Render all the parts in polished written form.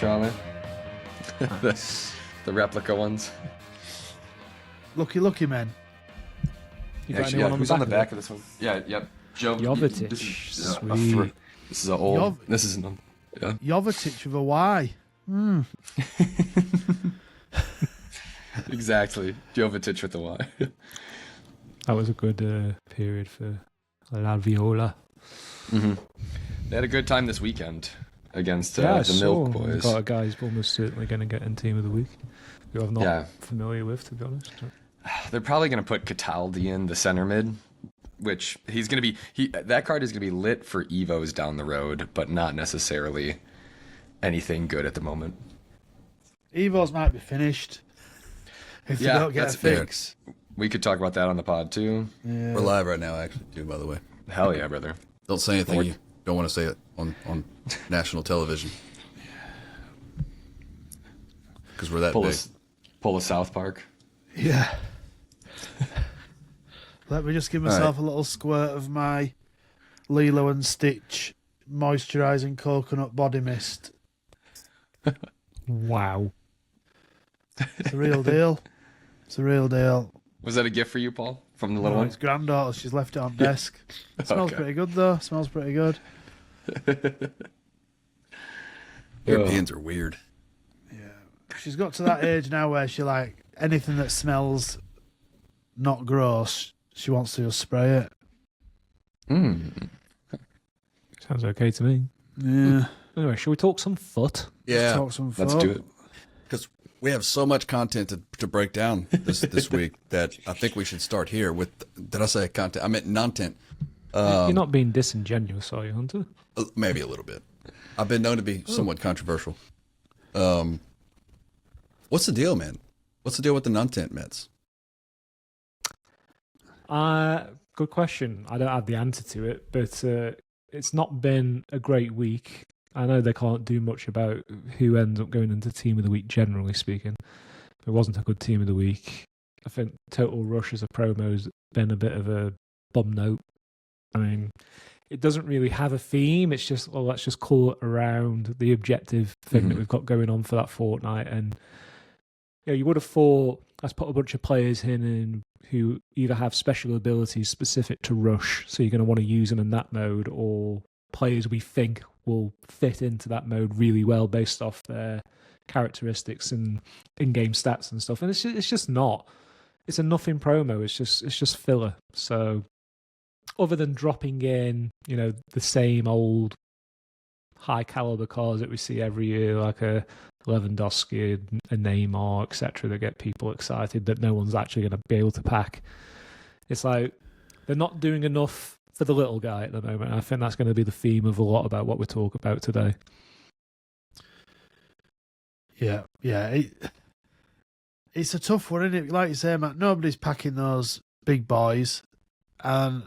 Charlie. the replica ones. Lucky men. You got Actually, anyone who's on the back of of this one? Yeah, yep. Joe Jovetic. Sweet. This is an old. This is an. Yeah. Jovetic with a Y. Exactly. Jovetic with the Y. That was a good period for La Viola. Mm-hmm. They had a good time this weekend against Yeah, the Milk so Boys. got a guy who's almost certainly going to get in Team of the Week, who I'm not familiar with, to be honest. They're probably going to put Cataldi in the center mid, which he's going to be. That card is going to be lit for Evos down the road, but not necessarily anything good at the moment. Evos might be finished if they don't get a fix. We could talk about that on the pod too. Yeah. We're live right now, actually, too, by the way. Hell yeah, brother. Don't say anything you don't want to say it on national television. Because we're that big. Pull a South Park. Yeah. Let me just give myself a little squirt of my Lilo and Stitch moisturising coconut body mist. Wow. It's a real deal. It's a real deal. Was that a gift for you, Paul? From the little one? It's granddaughter. She's left it on desk. It smells pretty good, though. Smells pretty good. Europeans are weird. Yeah. She's got to that age now where she, like, anything that smells not gross, she wants to just spray it. Sounds okay to me. Yeah. Anyway, shall we talk some foot? Yeah. Let's talk some Let's do it. Because we have so much content to break down this week that I think we should start here with, did I say content? I meant non-tent. You're not being disingenuous, are you, Hunter? Maybe a little bit. I've been known to be somewhat controversial. What's the deal, man? What's the deal with the non-tent Mets? Good question. I don't have the answer to it, but it's not been a great week. I know they can't do much about who ends up going into Team of the Week, generally speaking. It wasn't a good Team of the Week. I think Total Rush as a promo has been a bit of a bum note. I mean, it doesn't really have a theme. It's just, well, let's just call it around the objective thing that we've got going on for that fortnight. And you would have thought, let's put a bunch of players in who either have special abilities specific to Rush, so you're going to want to use them in that mode, or players we think will fit into that mode really well based off their characteristics and in-game stats and stuff. And it's just not. It's a nothing promo. It's just filler. So other than dropping in, the same old high caliber cards that we see every year, like a Lewandowski, a Neymar, etc., that get people excited that no one's actually going to be able to pack. It's like they're not doing enough for the little guy at the moment. I think that's going to be the theme of a lot about what we talk about today. Yeah. It's a tough one, isn't it? Like you say, Matt, nobody's packing those big boys, and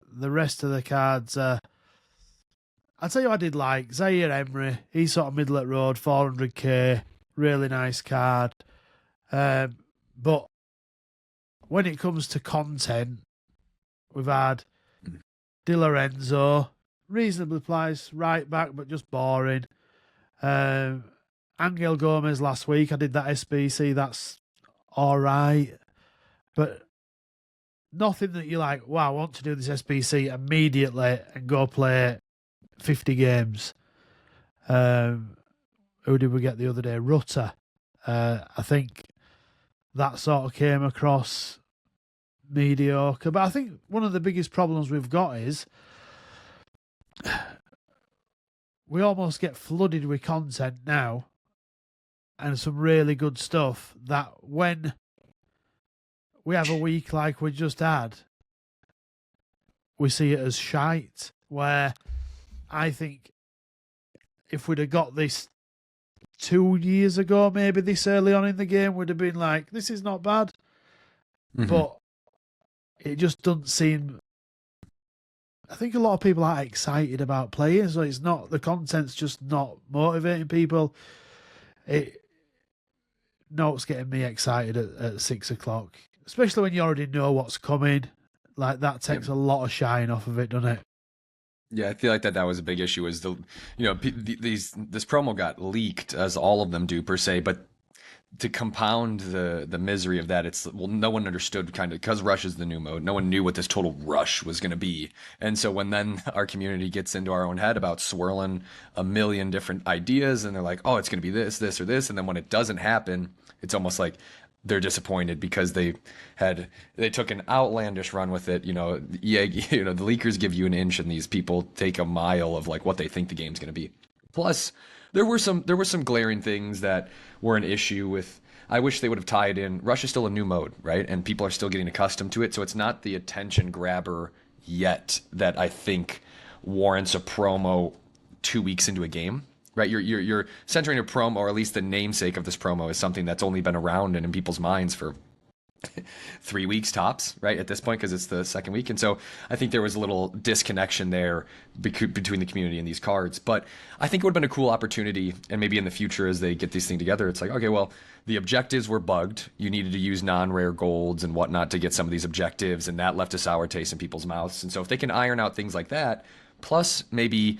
the rest of the cards I'll tell you what I did like. Zaire Emery, he's sort of middle at road, 400k, really nice card. But when it comes to content, we've had Di Lorenzo, reasonably priced, right back, but just boring. Angel Gomez last week, I did that SBC, that's all right. But nothing that you're like, wow, I want to do this SBC immediately and go play 50 games. Who did we get the other day? Rutter. I think that sort of came across mediocre. But I think one of the biggest problems we've got is we almost get flooded with content now and some really good stuff that when we have a week like we just had, we see it as shite, where I think if we'd have got this 2 years ago, maybe this early on in the game, we'd have been like, this is not bad. But it just doesn't seem... I think a lot of people aren't excited about playing, so it's not... The content's just not motivating people. No, it's getting me excited at 6 o'clock, especially when you already know what's coming. Like, that takes a lot of shine off of it, doesn't it? Yeah, I feel like that was a big issue. Is this promo got leaked, as all of them do per se, but to compound the misery of that, it's, well, no one understood, kind of, because Rush is the new mode. No one knew what this total rush was going to be, and so when then our community gets into our own head about swirling a million different ideas, and they're like, oh, it's going to be this or this, and then when it doesn't happen, it's almost like they're disappointed because they took an outlandish run with it. EA, the leakers give you an inch, and these people take a mile of like what they think the game's going to be. Plus, there were some glaring things that were an issue with. I wish they would have tied in. Rush is still a new mode, right? And people are still getting accustomed to it, so it's not the attention grabber yet that I think warrants a promo 2 weeks into a game. Right, you're centering a promo, or at least the namesake of this promo is something that's only been around and in people's minds for 3 weeks tops, right, at this point, because it's the second week. And so I think there was a little disconnection there between the community and these cards. But I think it would have been a cool opportunity, and maybe in the future as they get these things together, it's like, okay, well, the objectives were bugged. You needed to use non-rare golds and whatnot to get some of these objectives, and that left a sour taste in people's mouths. And so if they can iron out things like that, plus maybe...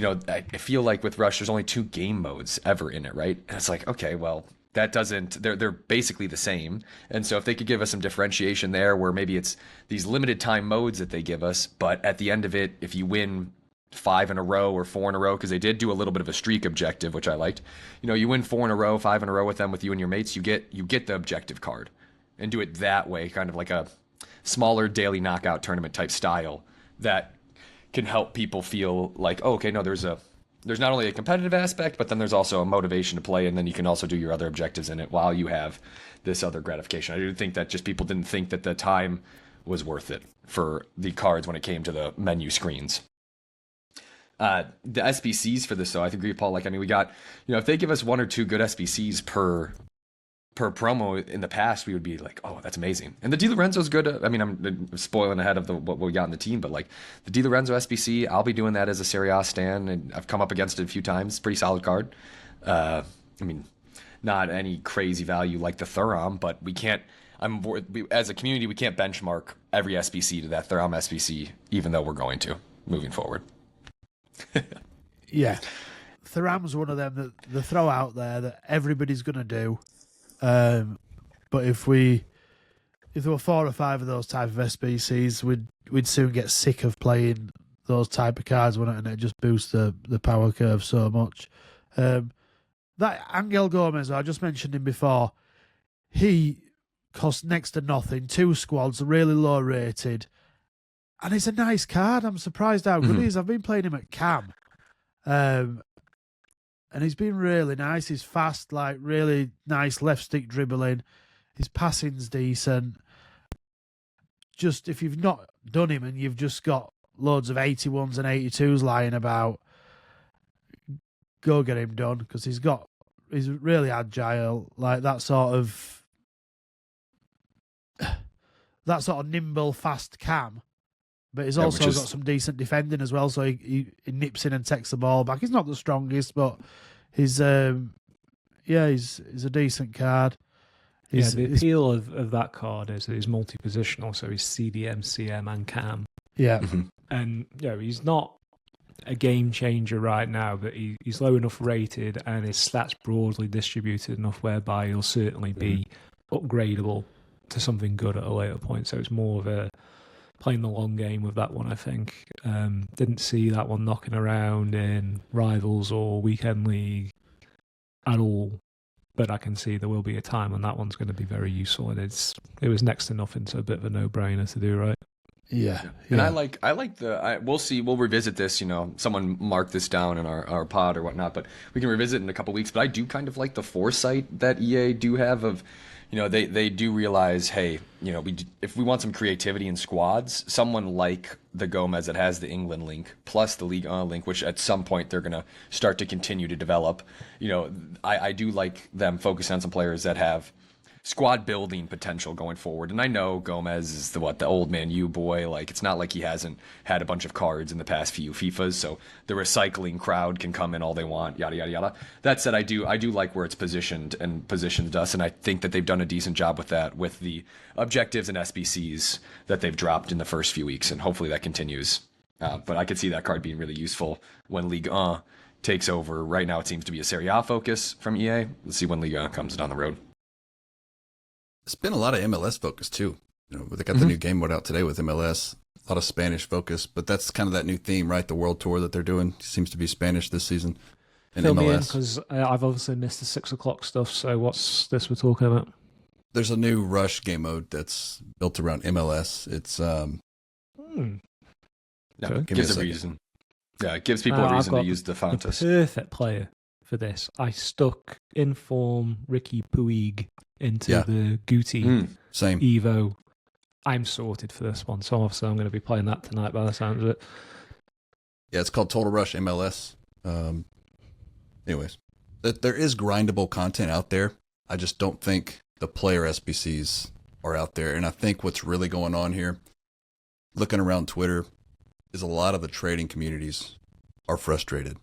I feel like with Rush, there's only 2 game modes ever in it, right? And it's like, okay, well, that doesn't, they're basically the same. And so if they could give us some differentiation there, where maybe it's these limited time modes that they give us, but at the end of it, if you win 5 in a row or 4 in a row, because they did do a little bit of a streak objective, which I liked. You win 4 in a row, 5 in a row with them, with you and your mates, you get the objective card, and do it that way, kind of like a smaller daily knockout tournament type style that can help people feel like, oh, okay, no, there's not only a competitive aspect, but then there's also a motivation to play, and then you can also do your other objectives in it while you have this other gratification. I do think that just people didn't think that the time was worth it for the cards when it came to the menu screens. The SBCs for this, though, I agree with Paul. We got, if they give us 1 or 2 good SBCs per promo in the past, we would be like, oh, that's amazing. And the DiLorenzo's good. I'm spoiling ahead of what we got in the team, but like the DiLorenzo SBC, I'll be doing that as a Serie A stan, and I've come up against it a few times. Pretty solid card. Not any crazy value like the Thuram, but we can't. As a community, we can't benchmark every SBC to that Thuram SBC, even though we're going to moving forward. Yeah, Thuram's one of them that they throw out there that everybody's going to do. But if there were 4 or 5 of those type of SBCs, we'd soon get sick of playing those type of cards, wouldn't it? And it just boosts the power curve so much. That Angel Gomez, I just mentioned him before, he costs next to nothing, 2 squads, really low rated, and it's a nice card. I'm surprised how good he is. I've been playing him at Cam, and he's been really nice. He's fast, like really nice left stick dribbling. His passing's decent. Just if you've not done him and you've just got loads of 81s and 82s lying about, go get him done, because he's really agile, like that sort of nimble, fast Cam. But he's also got some decent defending as well, so he nips in and takes the ball back. He's not the strongest, but he's a decent card. The appeal of that card is that he's multi-positional, so he's CDM, CM, and CAM. Yeah. And he's not a game changer right now, but he's low enough rated, and his stats broadly distributed enough whereby he'll certainly be upgradable to something good at a later point. So it's more of a playing the long game with that one, I think. Didn't see that one knocking around in Rivals or Weekend League at all, but I can see there will be a time when that one's going to be very useful, and it was next to nothing, so a bit of a no-brainer to do, right? Yeah. And I like we'll see, we'll revisit this, someone mark this down in our pod or whatnot, but we can revisit in a couple weeks. But I do kind of like the foresight that EA do have of, they do realize, hey, if we want some creativity in squads, someone like the Gomez that has the England link plus the Ligue 1 link, which at some point they're going to start to continue to develop. I do like them focusing on some players that have squad building potential going forward. And I know Gomez is the old man U boy. Like, it's not like he hasn't had a bunch of cards in the past few FIFAs, so the recycling crowd can come in all they want, yada yada yada. That said, I do like where it's positioned and positioned us, and I think that they've done a decent job with that, with the objectives and SBCs that they've dropped in the first few weeks, and hopefully that continues But I could see that card being really useful when Ligue 1 takes over. Right now, it seems to be a Serie A focus from EA. Let's see when Ligue 1 comes down the road. It's been a lot of MLS focus too. They got the new game mode out today with MLS. A lot of Spanish focus, but that's kind of that new theme, right? The world tour that they're doing seems to be Spanish this season in Fill me in, MLS. because I've obviously missed the 6 o'clock stuff. So what's this we're talking about? There's a new Rush game mode that's built around MLS. It's Yeah, Okay. it Give me gives a a second. reason. Yeah, it gives people a I've reason to got use the the Fantas. perfect player for this. I stuck inform Ricky Puig into Yeah. the Guti same. Evo. I'm sorted for this one, so obviously I'm going to be playing that tonight by the sounds of it. Yeah, it's called Total Rush MLS. Anyways, there is grindable content out there. I just don't think the player SBCs are out there. And I think what's really going on here, looking around Twitter, is a lot of the trading communities are frustrated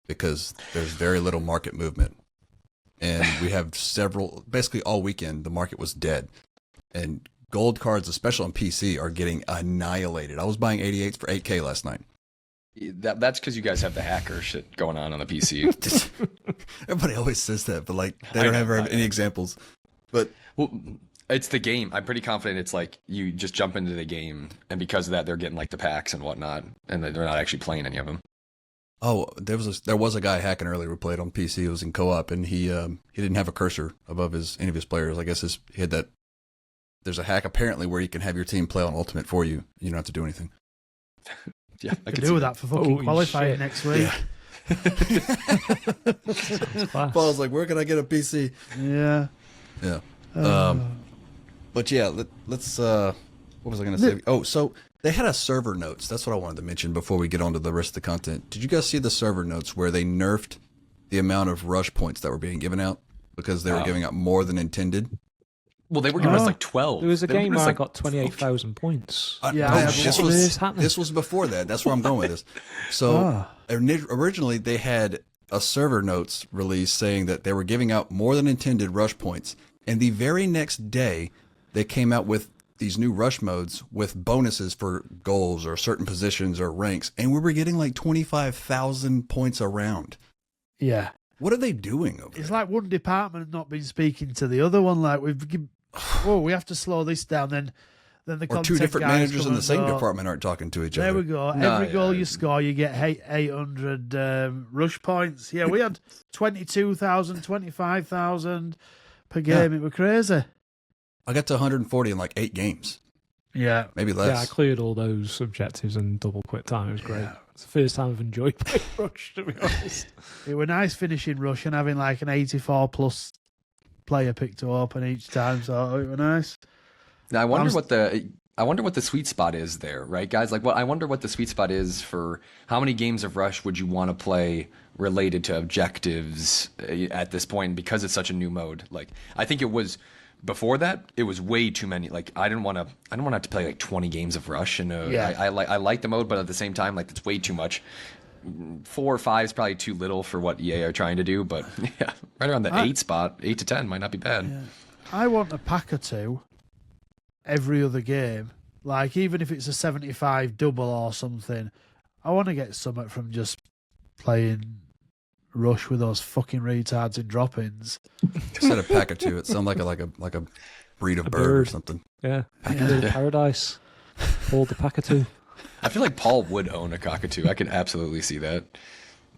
because there's very little market movement. And we have basically all weekend, the market was dead. And gold cards, especially on PC, are getting annihilated. I was buying 88s for 8K last night. That's because you guys have the hacker shit going on the PC. Everybody always says that, but like they I don't know, have I know. any examples. But Well, it's the game. I'm pretty confident it's like you just jump into the game, and because of that, they're getting like the packs and whatnot, and they're not actually playing any of them. there was a guy hacking earlier who played on PC. It was in co-op, and he didn't have a cursor above any of his players. I guess he had that. There's a hack apparently where you can have your team play on Ultimate for you. You don't have to do anything. Yeah, I Could can do see with that for fucking Holy qualifying shit. next week. Class. Paul's like, where can I get a PC? Yeah. Yeah. Uh, But yeah, let's. What was I going to say? Oh, so they had a server notes. That's what I wanted to mention before we get on to the rest of the content. Did you guys see the server notes where they nerfed the amount of rush points that were being given out because they were giving out more than intended? Well, they were giving us Oh. like 12. There was a They were game giving where us, I like, got 28,000 points. Yeah, no, I have this one. What is was happening? this was before that. That's where I'm going with this. So originally they had a server notes release saying that they were giving out more than intended rush points, and the very next day they came out with these new rush modes with bonuses for goals or certain positions or ranks, and we were getting like 25,000 points a round. Yeah. What are they doing over It's there? like one department not been speaking to the other one. Like we have to slow this down. Then the Or content two different guys managers come in the and same go, department aren't talking to each There other. we go. No, Every goal yeah. you score, you get 800 rush points. Yeah, we had 22,000, 25,000 per game. It was crazy. I got to 140 in like 8 games, Yeah. maybe Yeah, I less. cleared all those objectives in double quick time. It was great. It's the first time I've enjoyed playing Rush, to be honest. It was nice finishing rush and having like an 84 plus player picked to open each time. So it was nice. Now I wonder I'm- what the sweet spot is there, right, guys? Like, I wonder what the sweet spot is for how many games of Rush would you want to play related to objectives at this point, because it's such a new mode. Like, I think it was before that, it was way too many. Like, I didn't want to have to play like 20 games of Rush, and Yeah. I like the mode, but at the same time, like, it's way too much. 4 or 5 is probably too little for what EA are trying to do, but yeah, right around the 8 spot, 8 to 10 might not be bad. I want a pack or two every other game. Like, even if it's a 75 double or something, I want to get something from just playing Rush with those fucking retards in drop-ins. Instead of pack or two, it sounded like a breed of A bird or bird. something. Yeah. Paradise. All the Packatoo. I feel like Paul would own a cockatoo. I could absolutely see that.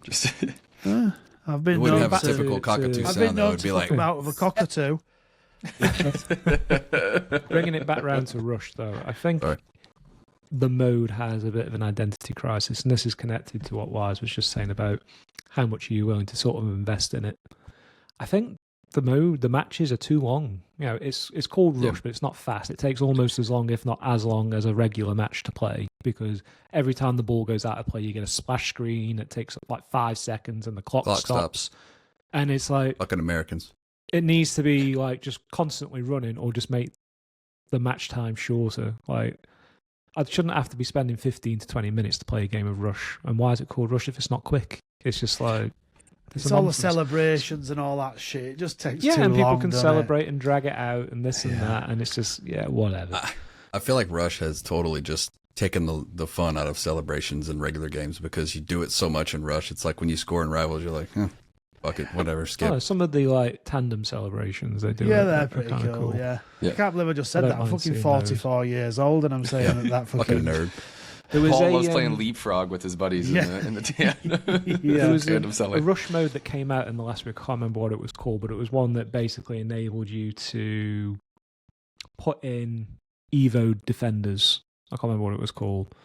Just I've been It wouldn't known have a to, typical cockatoo I've been sound though. known It'd to be fuck like, them out of a cockatoo. Bringing it back round to Rush, though, I think Sorry. the mode has a bit of an identity crisis, and this is connected to what Wise was just saying about how much are you willing to sort of invest in it. I think the matches are too long. You know, it's called Rush, but it's not fast. It takes almost as long, if not as long, as a regular match to play, because every time the ball goes out of play, you get a splash screen. It takes like 5 seconds, and the clock stops. And it's like, fucking Americans. it needs to be like just constantly running, or just make the match time shorter. Like, I shouldn't have to be spending 15 to 20 minutes to play a game of Rush. And why is it called Rush if it's not quick? It's just like, It's all the celebrations and all that shit. It just takes too long. and people can doesn't it? celebrate and drag it out and this and that, and it's just whatever. I feel like Rush has totally just taken the fun out of celebrations in regular games because you do it so much in Rush. It's like when you score in Rivals, you're like, fuck it, whatever, skip. Oh, some of the like tandem celebrations they do. Yeah, are they're pretty kinda cool. Yeah. Yeah. I can't believe I just said I that. don't I'm mind fucking seeing 44 years old, and I'm saying that Fucking fucking nerd. There was Paul a, loves playing leapfrog with his buddies in the tandem. Yeah. There was Tandem a selling. rush mode that came out in the last week. I can't remember what it was called, but it was one that basically enabled you to put in Evo defenders. I can't remember what it was called.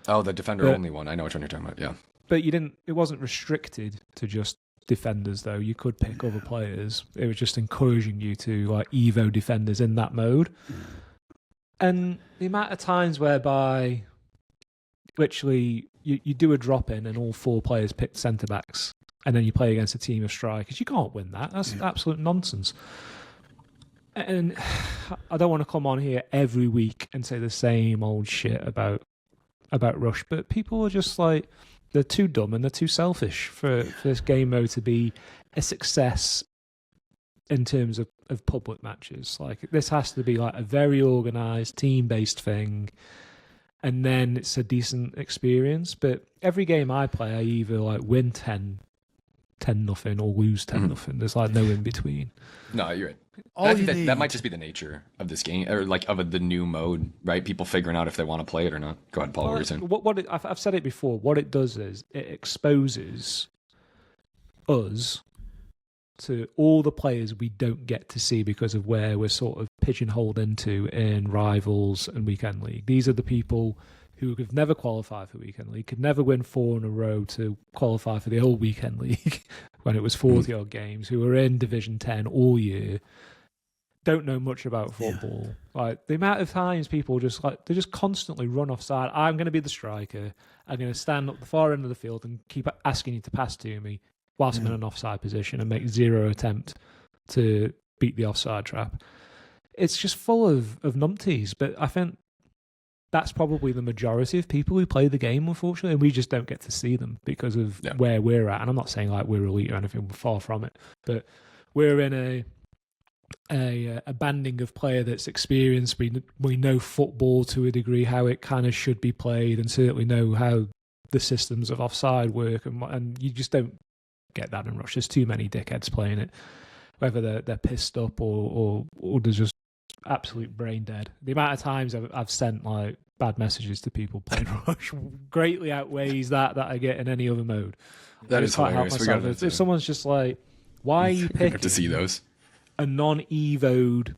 Oh, the defender But- only one. I know which one you're talking about. Yeah. But you didn't. It wasn't restricted to just defenders, though. You could pick other players. It was just encouraging you to like Evo defenders in that mode. And the amount of times whereby literally you do a drop in and all 4 players pick centre backs, and then you play against a team of strikers, you can't win that. That's absolute nonsense. And I don't want to come on here every week and say the same old shit about Rush, but people are just like, they're too dumb and they're too selfish for this game mode to be a success in terms of public matches. Like, this has to be like a very organised, team-based thing, and then it's a decent experience. But every game I play, I either like win 10-0 or lose 10-0. There's like no in between. No, you're right. All I you think that, need. that might just be the nature of this game, or like of the new mode, right? People figuring out if they want to play it or not. Go ahead, Paul. What were you saying? I've said it before. What it does is it exposes us to all the players we don't get to see because of where we're sort of pigeonholed into in Rivals and Weekend League. These are the people who have never qualified for Weekend League, could never win 4 in a row to qualify for the old Weekend League when it was 40 odd games, who were in Division 10 all year, don't know much about football. Like, the amount of times people just like, they just constantly run offside. I'm going to be the striker. I'm going to stand up the far end of the field and keep asking you to pass to me whilst I'm in an offside position and make 0 attempt to beat the offside trap. It's just full of numpties, but I think that's probably the majority of people who play the game, unfortunately, and we just don't get to see them because of where we're at. And I'm not saying like we're elite or anything, we're far from it, but we're in a banding of player that's experienced. We know football to a degree, how it kind of should be played, and certainly know how the systems of offside work, and you just don't get that in Rush. There's too many dickheads playing it, whether they're pissed up or they're just absolute brain dead. The amount of times I've sent like bad messages to people playing Rush greatly outweighs that I get in any other mode. That is hilarious. We got If someone's just like, why are you picking have to see those. a non-evoed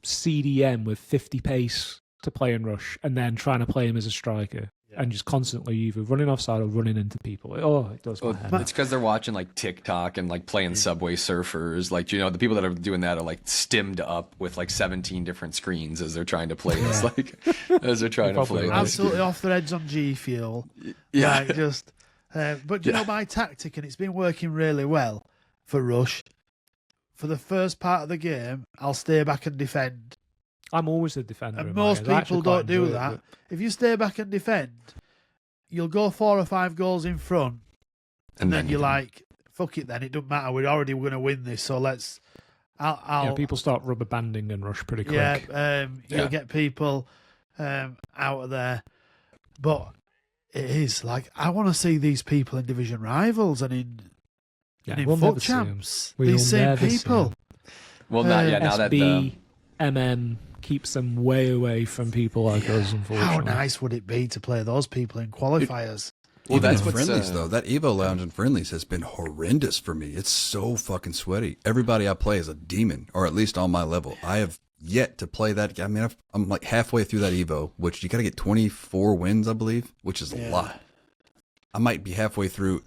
CDM with 50 pace to play in Rush and then trying to play him as a striker and just constantly either running offside or running into people? Oh, it does my head. It's because they're watching like TikTok and like playing Subway Surfers. Like, you know, the people that are doing that are like stimmed up with like 17 different screens as they're trying to play this. Like, as they're trying to play this. Absolutely off their heads on G Fuel. Yeah. Like, just. But you know my tactic, and it's been working really well for Rush. For the first part of the game, I'll stay back and defend. I'm always a defender. And in most my head. I people actually quite don't do enjoy it, that. If you stay back and defend, you'll go 4 or 5 goals in front, and then you're like, "Fuck it, then it doesn't matter. We're already going to win this, so let's." I'll people start rubber banding and Rush pretty quick. Yeah, you'll get people out of there, but it is like I want to see these people in division rivals and in we'll foot never see 'em. champs. We will These same never see people. 'em. Well, not yet. Now that SB, MM keeps them way away from people like us, unfortunately. How nice would it be to play those people in qualifiers? Well, Even that's in what's, friendlies though. That Evo Lounge in friendlies has been horrendous for me. It's so fucking sweaty. Everybody I play is a demon, or at least on my level. I have yet to play that. I mean, I'm like halfway through that Evo, which you got to get 24 wins, I believe, which is a lot. I might be halfway through,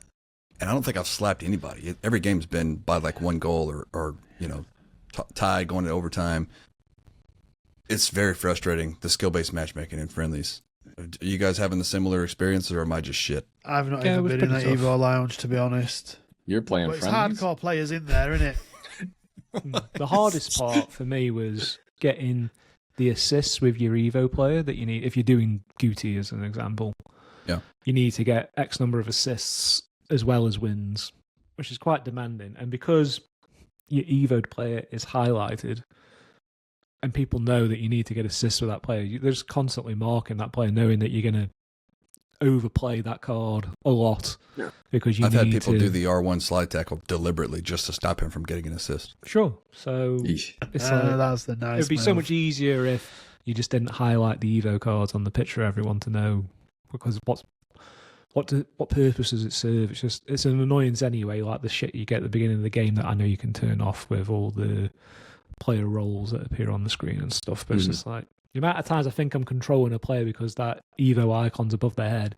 and I don't think I've slapped anybody. Every game's been by like 1 goal or you know, tied going to overtime. It's very frustrating, the skill-based matchmaking in friendlies. Are you guys having the similar experience, or am I just shit? I've not Yeah, it even was been in that pretty tough. Evo Lounge, to be honest. You're playing But it's friendlies? hardcore players in there, isn't it? The hardest part for me was getting the assists with your Evo player that you need. If you're doing Guti as an example, you need to get X number of assists as well as wins, which is quite demanding. And because your Evo player is highlighted, and people know that you need to get assists with that player. They're just constantly marking that player, knowing that you're going to overplay that card a lot because you I've need had people to do the R1 slide tackle deliberately just to stop him from getting an assist. Sure. So Eesh. it's like, that's the nice. it'd be so move. much easier if you just didn't highlight the Evo cards on the pitch for everyone to know, because what purpose does it serve? It's an annoyance anyway, like the shit you get at the beginning of the game that I know you can turn off with all the player roles that appear on the screen and stuff. But it's just like the amount of times I think I'm controlling a player because that Evo icon's above their head.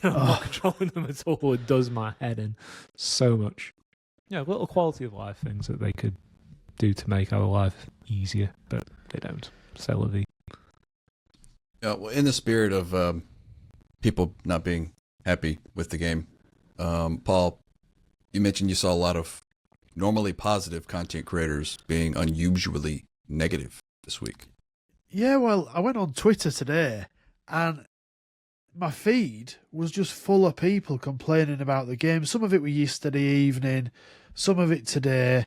I'm not controlling them at all. It does my head in so much. Yeah, little quality of life things that they could do to make our life easier, but they don't. C'est la vie. Yeah, well, in the spirit of people not being happy with the game, Paul, you mentioned you saw a lot of normally positive content creators being unusually negative this week. Yeah, well, I went on Twitter today and my feed was just full of people complaining about the game. Some of it was yesterday evening, some of it today.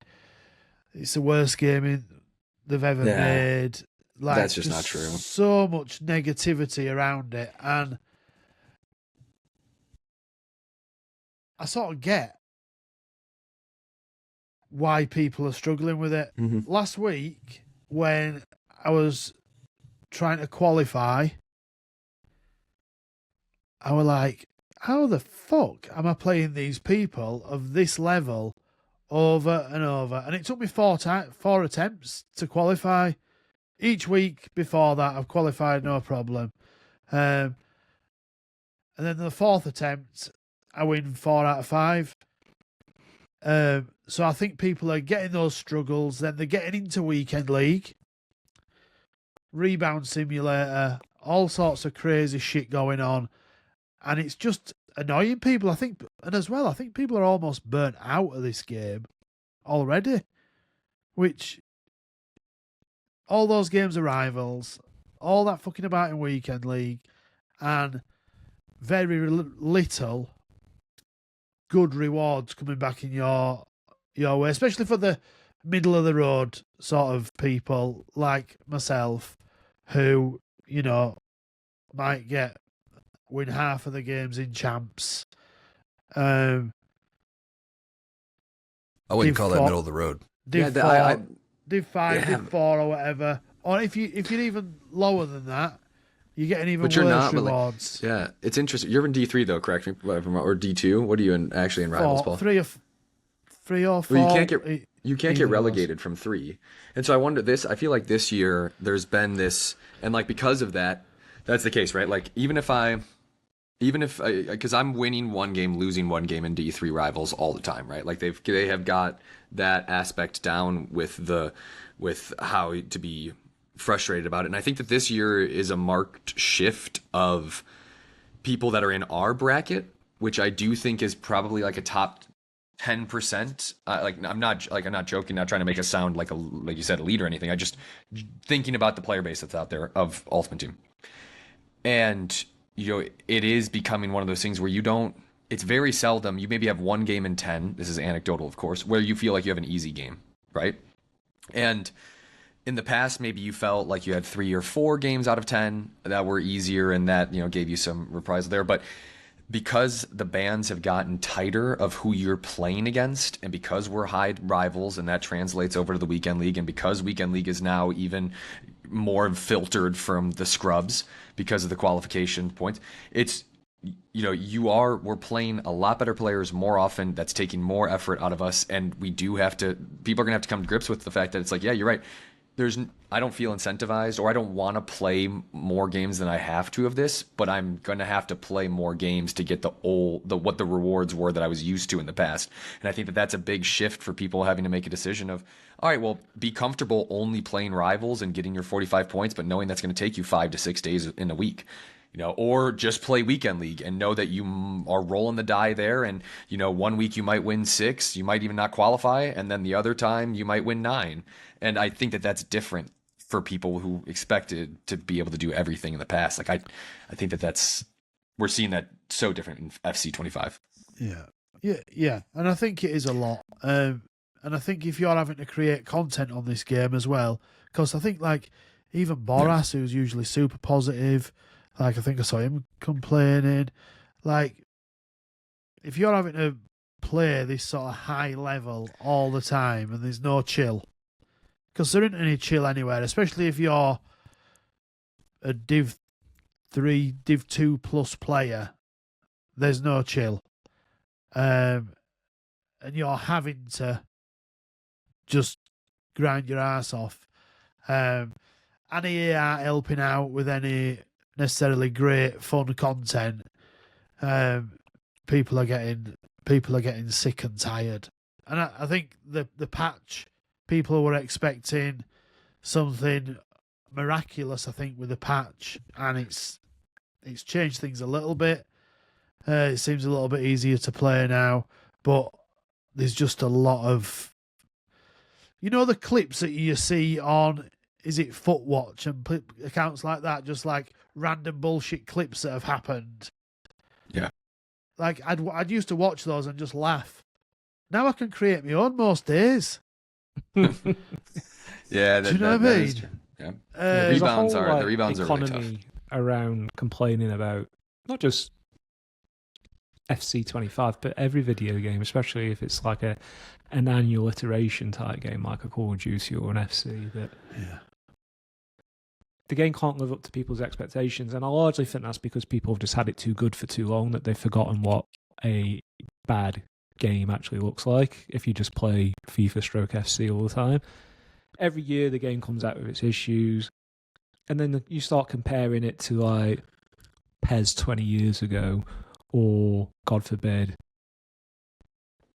It's the worst game they've ever made. Like, That's just not true. So much negativity around it. And I sort of get why people are struggling with it. Mm-hmm. Last week, when I was trying to qualify, I was like, how the fuck am I playing these people of this level over and over? And it took me four attempts to qualify. Each week before that, I've qualified no problem. And then the fourth attempt, I win 4 out of 5. So I think people are getting those struggles. Then they're getting into Weekend League, Rebound Simulator, all sorts of crazy shit going on. And it's just annoying people, I think. And as well, I think people are almost burnt out of this game already. Which, all those games are rivals, all that fucking about in Weekend League, and very little good rewards coming back in your way, especially for the middle of the road sort of people like myself who, you know, might win half of the games in champs. I wouldn't call that Div middle of the road. Div Yeah, 4, Div 5, Yeah. Div 4 or whatever. Or if you're even lower than that, you're getting even But you're worse not, but, like, rewards. Yeah, it's interesting. You're in D3 though, correct me, or D2? What are you in actually in Rivals, Paul? 3 or 4. Well, you can't either get of those. relegated from 3. And so I feel like this year there's been this, and like because of that, that's the case, right? Like even if because I'm winning one game, losing one game in D3 Rivals all the time, right? Like they have got that aspect down with how to be frustrated about it. And I think that this year is a marked shift of people that are in our bracket, which I do think is probably like a top 10%. I'm not joking, not trying to make us sound like you said, a lead or anything. I just thinking about the player base that's out there of Ultimate Team. And it is becoming one of those things where it's very seldom, you maybe have one game in 10, this is anecdotal of course, where you feel like you have an easy game, right? And in the past, maybe you felt like you had 3 or 4 games out of 10 that were easier and that, gave you some reprisal there. But because the bands have gotten tighter of who you're playing against, and because we're high rivals and that translates over to the Weekend League, and because Weekend League is now even more filtered from the scrubs because of the qualification points, it's, we're playing a lot better players more often. That's taking more effort out of us. And people are going to have to come to grips with the fact that it's like, yeah, you're right. I don't feel incentivized, or I don't want to play more games than I have to of this, but I'm going to have to play more games to get what the rewards were that I was used to in the past. And I think that that's a big shift for people having to make a decision of, all right, well, be comfortable only playing Rivals and getting your 45 points, but knowing that's going to take you 5 to 6 days in a week. Or just play Weekend League and know that you are rolling the die there. And, 1 week you might win 6, you might even not qualify. And then the other time you might win 9. And I think that that's different for people who expected to be able to do everything in the past. Like, I think that we're seeing that so different in FC 25. Yeah. And I think it is a lot. And I think if you're having to create content on this game as well, Because I think, like, even Boras, who's usually super positive, like, I think I saw him complaining. Like, if you're having to play this sort of high level all the time and there's no chill, because there isn't any chill anywhere, especially if you're a Div 3, Div 2 plus player, there's no chill. And you're having to just grind your ass off. And EA aren't helping out with any necessarily great fun content. People are getting sick and tired. And I think the patch, people were expecting something miraculous, I think, with the patch, and it's changed things a little bit. It seems a little bit easier to play now, but there's just a lot of, the clips that you see on, is it Footwatch and accounts like that, just like random bullshit clips that have happened. Yeah. Like, I'd used to watch those and just laugh. Now I can create my own most days. Yeah, do you know what I mean? Is true. Yeah. There's a Rebounds whole, are really economy tough. around complaining about not just FC25, but every video game, especially if it's like an annual iteration type game like a Call of Duty or an FC, that the game can't live up to people's expectations. And I largely think that's because people have just had it too good for too long, that they've forgotten what a bad game actually looks like if you just play FIFA stroke FC all the time. Every year the game comes out with its issues, and then you start comparing it to like PES 20 years ago, or God forbid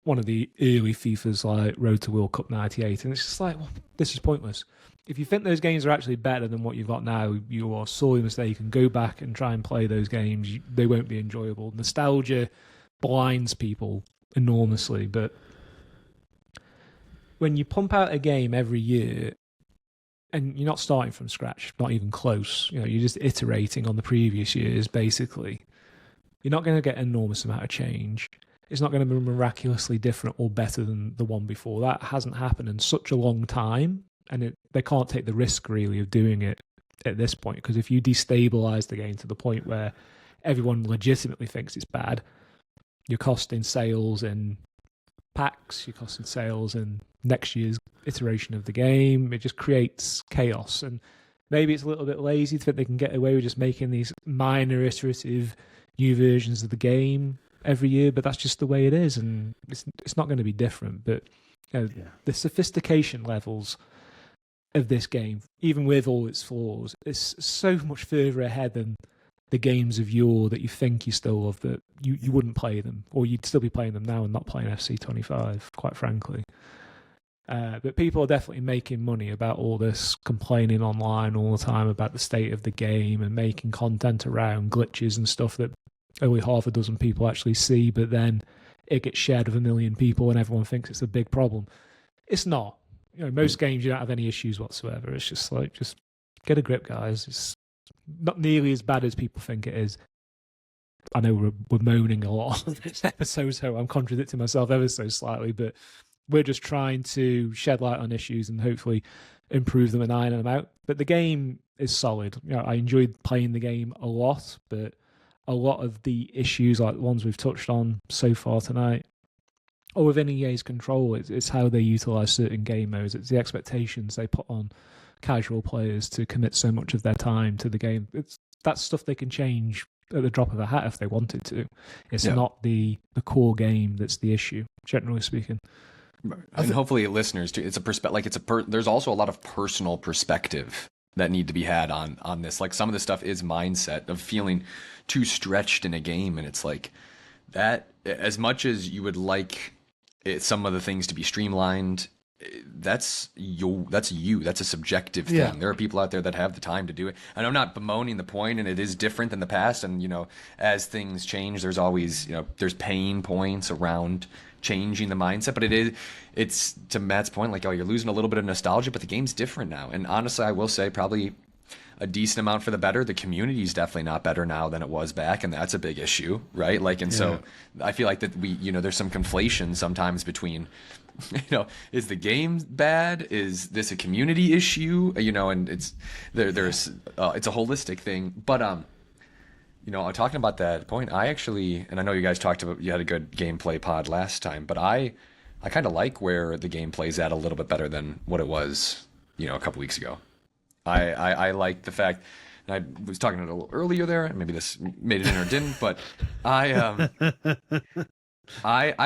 one of the early FIFAs like Road to World Cup 98, and it's just like, well, this is pointless. If you think those games are actually better than what you've got now, you are sorely mistaken. Go back and try and play those games. They won't be enjoyable. Nostalgia blinds people enormously, but when you pump out a game every year and you're not starting from scratch, not even close, you're just iterating on the previous years, basically, you're not going to get an enormous amount of change. It's not going to be miraculously different or better than the one before. That hasn't happened in such a long time, and they can't take the risk, really, of doing it at this point, because if you destabilise the game to the point where everyone legitimately thinks it's bad, you're costing sales in packs, you're costing sales in next year's iteration of the game. It just creates chaos, and maybe it's a little bit lazy to think they can get away with just making these minor iterative new versions of the game every year, but that's just the way it is, and it's not going to be different. But the sophistication levels of this game, even with all its flaws, is so much further ahead than the games of yore that you think you still love, that you wouldn't play them, or you'd still be playing them now and not playing FC25, quite frankly. But people are definitely making money about all this, complaining online all the time about the state of the game and making content around glitches and stuff that only half a dozen people actually see, but then it gets shared with 1 million people and everyone thinks it's a big problem. It's not. Most games you don't have any issues whatsoever. It's just like, just get a grip, guys. It's not nearly as bad as people think it is. I know we're moaning a lot on this episode, so I'm contradicting myself ever so slightly, but we're just trying to shed light on issues and hopefully improve them and iron them out. But the game is solid. I enjoyed playing the game a lot, but a lot of the issues, like the ones we've touched on so far tonight, or within EA's control, it's how they utilise certain game modes. It's the expectations they put on casual players to commit so much of their time to the game. That's stuff they can change at the drop of a hat if they wanted to. It's not the core game that's the issue, generally speaking. And hopefully listeners too, it's a there's also a lot of personal perspective that need to be had on this. Like, some of the stuff is mindset of feeling too stretched in a game, and it's like that, as much as you would like some of the things to be streamlined, that's you. That's a subjective thing. Yeah. There are people out there that have the time to do it, and I'm not bemoaning the point, and it is different than the past, and as things change, there's always there's pain points around changing the mindset, but it's to Matt's point, like, you're losing a little bit of nostalgia, but the game's different now. And honestly, I will say, probably a decent amount for the better. The community is definitely not better now than it was back, and that's a big issue, right? Like, and so I feel like that there's some conflation sometimes between, is the game bad? Is this a community issue? And it's there's it's a holistic thing. But talking about that point, I actually, and I know you guys you had a good gameplay pod last time, but I kind of like where the gameplay's at a little bit better than what it was, a couple weeks ago. I like the fact, and I was talking a little earlier there, and maybe this made it in or didn't, but I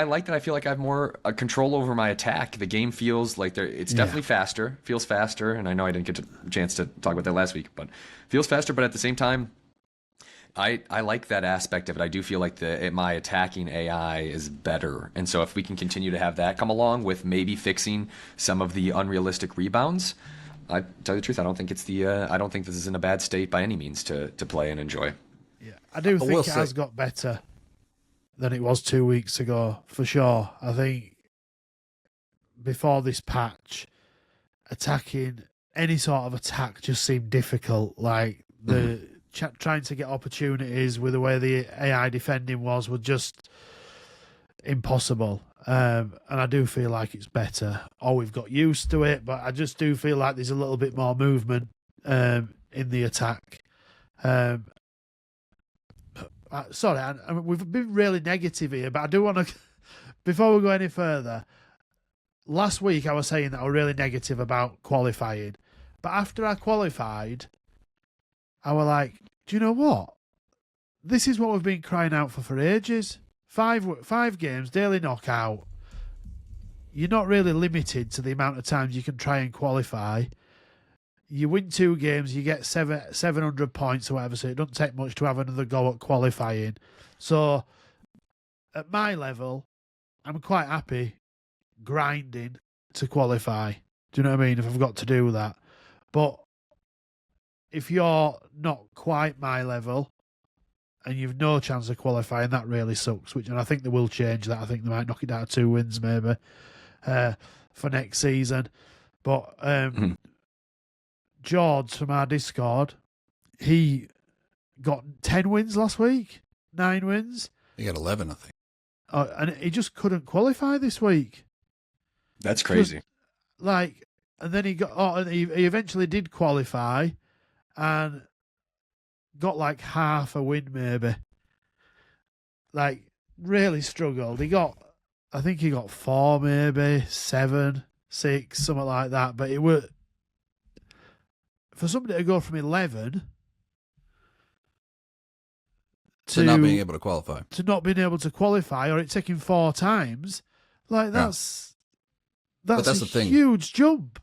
like that. I feel like I have more control over my attack. The game feels like it's definitely faster, feels faster, and I know I didn't get a chance to talk about that last week, but feels faster, but at the same time, I like that aspect of it. I do feel like my attacking AI is better. And so if we can continue to have that come along with maybe fixing some of the unrealistic rebounds, I tell you the truth, I don't think I don't think this is in a bad state by any means to play and enjoy. Yeah, I do think it has got better than it was 2 weeks ago, for sure. I think before this patch, attacking any sort of attack just seemed difficult. Like trying to get opportunities with the way the AI defending was just impossible. And I do feel like it's better. We've got used to it, but I just do feel like there's a little bit more movement in the attack. Sorry, we've been really negative here, but I do want to, before we go any further, last week I was saying that I was really negative about qualifying, but after I qualified, I was like, do you know what? This is what we've been crying out for ages. Five games, daily knockout. You're not really limited to the amount of times you can try and qualify. You win 2 games, you get 700 points or whatever, so it doesn't take much to have another go at qualifying. So, at my level, I'm quite happy grinding to qualify. Do you know what I mean? If I've got to do that. But if you're not quite my level and you've no chance of qualifying, that really sucks. And I think they will change that. I think they might knock it down to 2 wins maybe for next season. But George from our Discord, he got 10 wins last week, 9 wins. He got 11, I think. And he just couldn't qualify this week. That's crazy. And then he eventually did qualify and got like half a win maybe. Like, really struggled. I think he got 4 maybe, 7, 6, something like that. But it was, for somebody to go from 11 to not being able to qualify. To not being able to qualify, or it taking 4 times, like that's a the thing. Huge jump.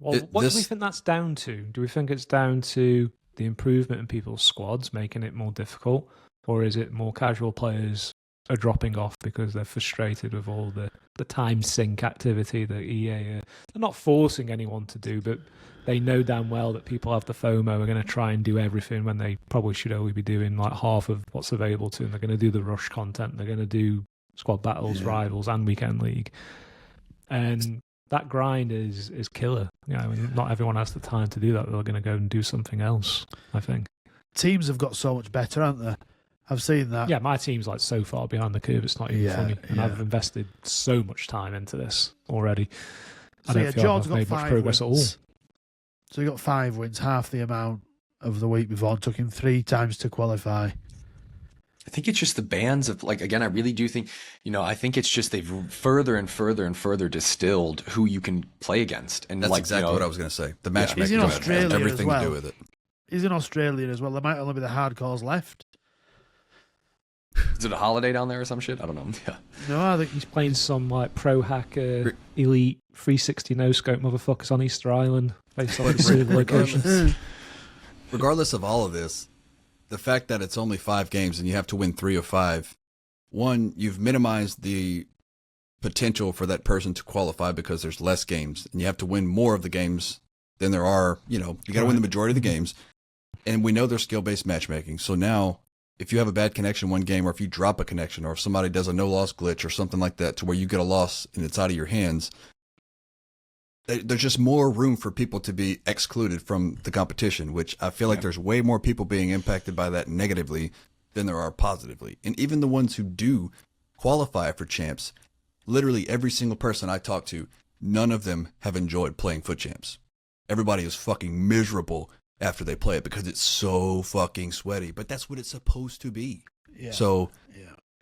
Well, what do we think that's down to? Do we think it's down to the improvement in people's squads, making it more difficult? Or is it more casual players are dropping off because they're frustrated with all the time sink activity that EA they're not forcing anyone to do, but they know damn well that people have the FOMO, are going to try and do everything when they probably should only be doing like half of what's available to them. They're going to do the rush content, they're going to do squad battles, rivals, and weekend league. And that grind is killer. I mean, not everyone has the time to do that. They're going to go and do something else, I think. Teams have got so much better, haven't they? I've seen that. Yeah, my team's like so far behind the curve, it's not even funny. And I've invested so much time into this already. I don't feel like I've made much progress at all. So he got 5 wins, half the amount of the week before. It took him 3 times to qualify. I think it's just the bands of, like, again, I really do think, I think it's just they've further and further and further distilled who you can play against. And that's exactly what I was going to say. The matchmaking has everything to do with it. He's in Australia as well. There might only be the hardcores left. Is it a holiday down there or some shit? I don't know. Yeah. No, I think he's playing some like pro hacker, elite 360 no scope motherfuckers on Easter Island based on locations. Regardless of all of this, the fact that it's only 5 games and you have to win 3 of 5, one, you've minimized the potential for that person to qualify because there's less games, and you have to win more of the games than there are. You got to win the majority of the games, and we know there's skill-based matchmaking. So now, if you have a bad connection one game, or if you drop a connection, or if somebody does a no-loss glitch or something like that to where you get a loss and it's out of your hands, there's just more room for people to be excluded from the competition, which I feel like there's way more people being impacted by that negatively than there are positively. And even the ones who do qualify for champs, literally every single person I talk to, none of them have enjoyed playing foot champs. Everybody is fucking miserable after they play it because it's so fucking sweaty, but that's what it's supposed to be. Yeah. So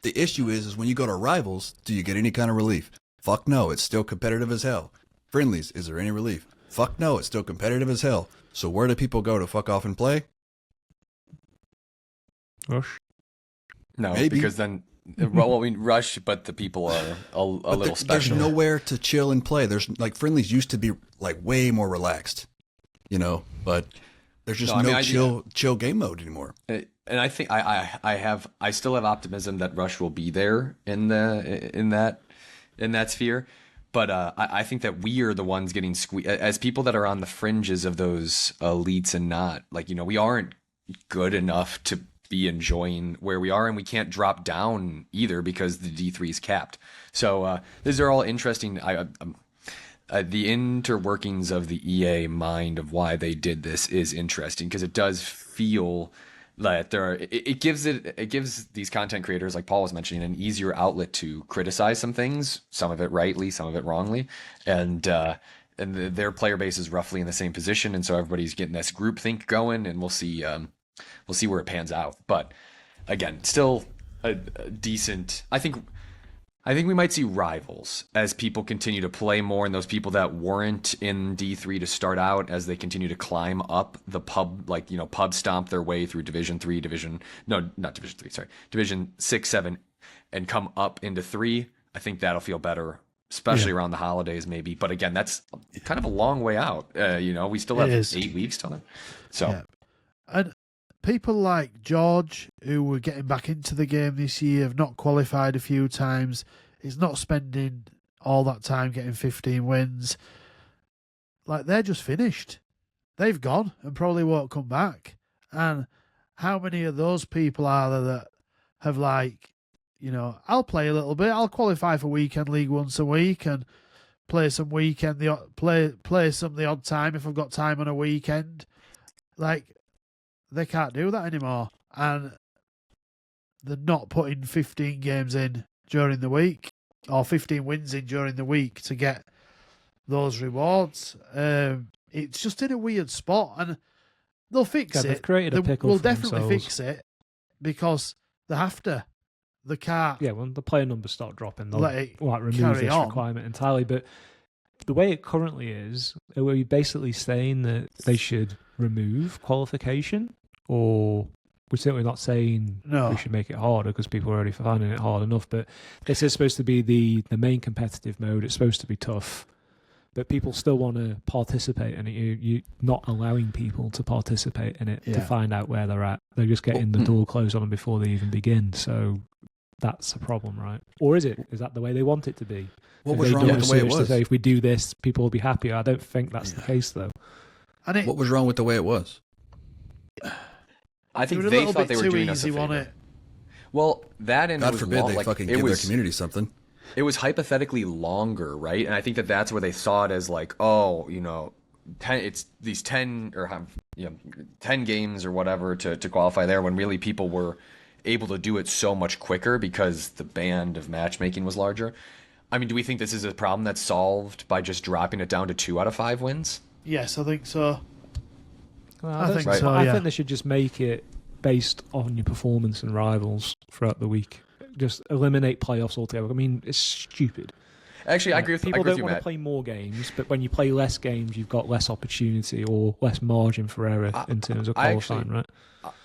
the issue is when you go to rivals, do you get any kind of relief? Fuck no, it's still competitive as hell. Friendlies, is there any relief? Fuck no, it's still competitive as hell. So where do people go to fuck off and play? Rush. No, Maybe. because then, well, we rush, but the people are a little special. There's nowhere to chill and play. There's like friendlies used to be like way more relaxed, you know, but there's just chill game mode anymore. And I think I still have optimism that Rush will be there in that sphere. But I think that we are the ones getting squeezed as people that are on the fringes of those elites and not like, you know, we aren't good enough to be enjoying where we are, and we can't drop down either because the D3 is capped. So these are all interesting. The interworkings of the EA mind of why they did this is interesting because it does feel that it gives these content creators, like Paul was mentioning, an easier outlet to criticize some things, some of it rightly, some of it wrongly, and their player base is roughly in the same position, and so everybody's getting this groupthink going, and we'll see where it pans out. But again, still a decent. I think we might see rivals as people continue to play more, and those people that weren't in D3 to start out, as they continue to climb up the pub stomp their way through Division 6, 7, and come up into 3. I think that'll feel better, especially around the holidays maybe. But again, that's kind of a long way out. We still have 8 weeks till then. So. Yeah. And people like George, who were getting back into the game this year, have not qualified a few times. He's not spending all that time getting 15 wins. Like, they're just finished. They've gone and probably won't come back. And how many of those people are there that have, like, you know, I'll play a little bit. I'll qualify for weekend league once a week and play some weekend, play some the odd time if I've got time on a weekend. Like, they can't do that anymore, and they're not putting 15 games in during the week or 15 wins in during the week to get those rewards. It's just in a weird spot, and they'll fix it. They've created a pickle. We'll for definitely themselves. fix it because they have to. They can't. Yeah, when the player numbers start dropping, they'll Let it remove carry this on. requirement entirely. But the way it currently is, are we basically saying that they should remove qualification? Or we're certainly not saying No. we should make it harder because people are already finding it hard enough. But this is supposed to be the main competitive mode. It's supposed to be tough. But people still want to participate in it. You're not allowing people to participate in it to find out where they're at. They're just getting the door closed on them before they even begin. So that's a problem, right? Or is it? Is that the way they want it to be? What If was they wrong do with the way it research to was? say, if we do this, people will be happier. I don't think that's the case, though. And What was wrong with the way it was? I think were a they little thought bit they were too doing us a easy, wasn't favor. it? Well, that and it God was forbid long, they like, fucking it give was, their community something. It was hypothetically longer, right? And I think that that's where they saw it as like, oh, you know, 10, it's these 10 or 10 games or whatever to qualify there, when really people were able to do it so much quicker because the band of matchmaking was larger. I mean, do we think this is a problem that's solved by just dropping it down to 2 out of 5 wins? Yes, I think so. Well, I don't think so, I yeah. think they should just make it based on your performance and rivals throughout the week. Just eliminate playoffs altogether. I mean, it's stupid. Actually, I agree with People I agree with don't you, want to Matt. play more games, but when you play less games, you've got less opportunity or less margin for error in terms of qualifying, right?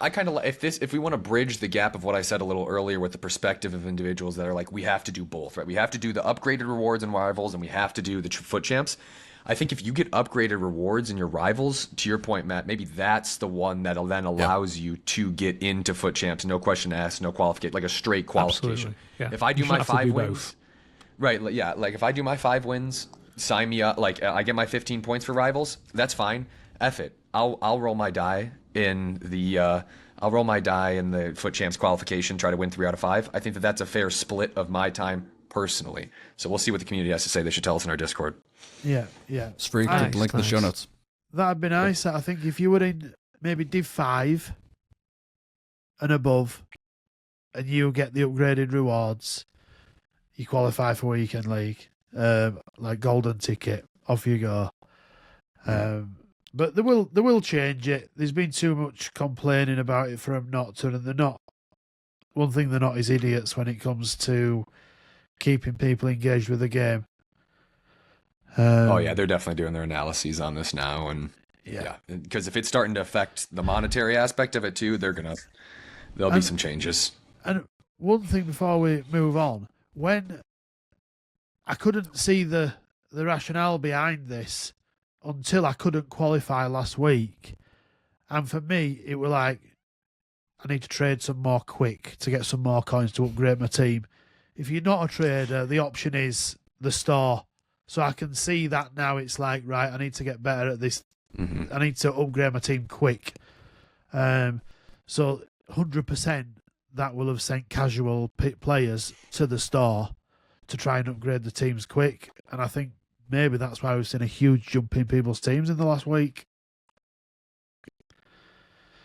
I kind of if we want to bridge the gap of what I said a little earlier with the perspective of individuals that are like, we have to do both, right? We have to do the upgraded rewards and rivals, and we have to do the foot champs. I think if you get upgraded rewards in your rivals, to your point, Matt, maybe that's the one that then allows you to get into foot champs, no question asked, no qualification, like a straight qualification. Absolutely. Yeah. If I do You my shouldn't have to 5 do wins, both. right? Yeah, like if I do my 5 wins, sign me up. Like I get my 15 points for rivals, that's fine. F it. I'll roll my die in the foot champs qualification, try to win 3 out of 5. I think that that's a fair split of my time personally. So we'll see what the community has to say. They should tell us in our Discord. Yeah. It's free. Nice, Click the link in the show nice. notes. That'd be nice. I think if you were in maybe Div 5 and above, and you get the upgraded rewards, you qualify for Weekend League, like golden ticket, off you go. But they will change it. There's been too much complaining about it from Nocturne, and they're not. One thing they're not is idiots when it comes to keeping people engaged with the game. Oh yeah, they're definitely doing their analyses on this now, and yeah. because if it's starting to affect the monetary aspect of it too, there'll be some changes. And one thing before we move on, when I couldn't see the rationale behind this until I couldn't qualify last week, and for me it was like I need to trade some more quick to get some more coins to upgrade my team. If you're not a trader, the option is the store. So I can see that now. It's like, right, I need to get better at this. I need to upgrade my team quick. So 100% that will have sent casual players to the store to try and upgrade the teams quick. And I think maybe that's why we've seen a huge jump in people's teams in the last week.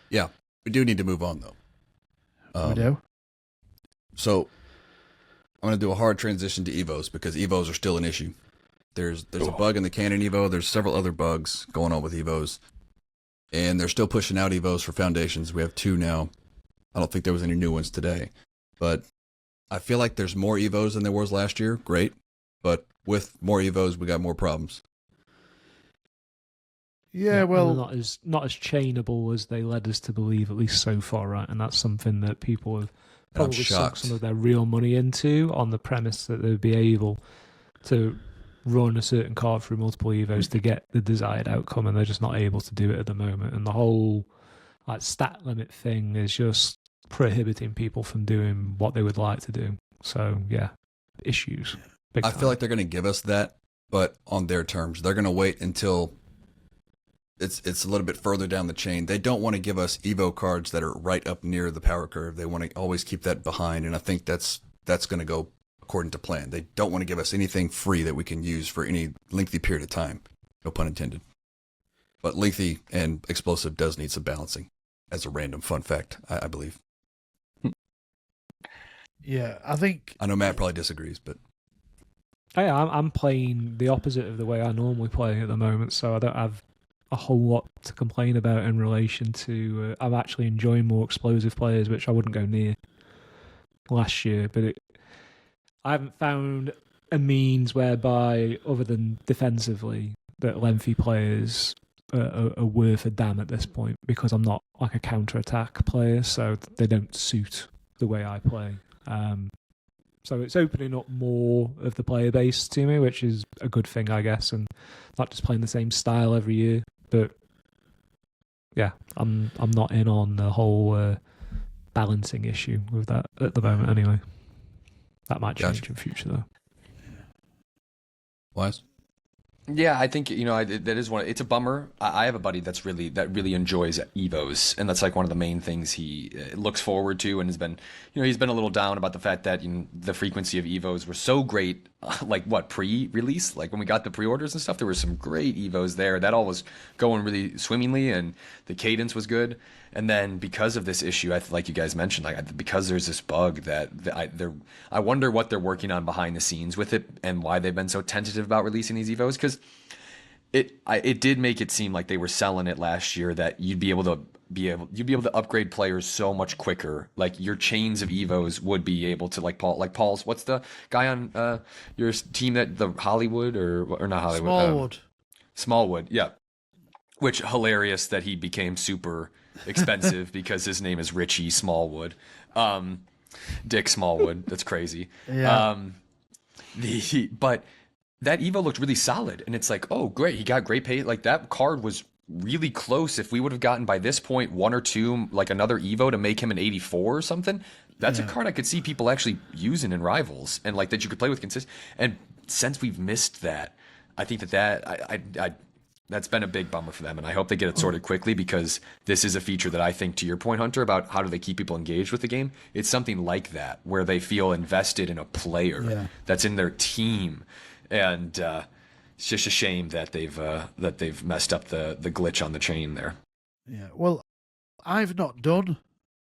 Yeah, we do need to move on though. We do. So I'm going to do a hard transition to Evos because Evos are still an issue. There's a bug in the Canon Evo. There's several other bugs going on with Evos. And they're still pushing out Evos for Foundations. We have 2 now. I don't think there was any new ones today. But I feel like there's more Evos than there was last year. Great. But with more Evos, we got more problems. Yeah, And well, they're not as chainable as they led us to believe, at least so far, right? And that's something that people have And I'm probably sunk shocked. some of their real money into on the premise that they'd be able to run a certain card through multiple Evos to get the desired outcome, and they're just not able to do it at the moment. And the whole like stat limit thing is just prohibiting people from doing what they would like to do. So yeah, issues. Big I time. feel like they're going to give us that, but on their terms. They're going to wait until it's a little bit further down the chain. They don't want to give us Evo cards that are right up near the power curve. They want to always keep that behind, and I think that's going to go according to plan. They don't want to give us anything free that we can use for any lengthy period of time. No pun intended. But lengthy and explosive does need some balancing, as a random fun fact, I believe. yeah, I think I know Matt probably disagrees, but Hey, I'm playing the opposite of the way I normally play at the moment, so I don't have a whole lot to complain about in relation to. I'm actually enjoying more explosive players, which I wouldn't go near last year. But I haven't found a means whereby, other than defensively, that lengthy players are worth a damn at this point, because I'm not like a counter-attack player, so they don't suit the way I play. So it's opening up more of the player base to me, which is a good thing, I guess, and not just playing the same style every year. But yeah, I'm not in on the whole balancing issue with that at the moment. Anyway, that might change Gotcha. in future though. Wise? Yeah, I think that is one. It's a bummer. I have a buddy that really enjoys Evos, and that's like one of the main things he looks forward to, and has been, he's been a little down about the fact that the frequency of Evos were so great, like pre-release, like when we got the pre-orders and stuff, there were some great Evos there. That all was going really swimmingly, and the cadence was good. And then because of this issue, like you guys mentioned, because there's this bug I wonder what they're working on behind the scenes with it, and why they've been so tentative about releasing these Evos. Because it did make it seem like they were selling it last year that you'd be able to upgrade players so much quicker. Like your chains of Evos would be able to, like Paul's. What's the guy on your team that the Hollywood or not Hollywood? Smallwood, yeah. Which hilarious that he became super expensive because his name is Richie Smallwood, Dick Smallwood. That's crazy. Yeah. But that Evo looked really solid, and it's like, oh great, he got great pay. Like that card was really close. If we would have gotten by this point 1 or 2, like another Evo to make him an 84 or something, that's a card I could see people actually using in Rivals, and like that you could play with consistent. And since we've missed that, I think that I That's been a big bummer for them, and I hope they get it sorted quickly because this is a feature that I think, to your point, Hunter, about how do they keep people engaged with the game. It's something like that where they feel invested in a player that's in their team, and it's just a shame that they've messed up the glitch on the chain there. Yeah. Well, I've not done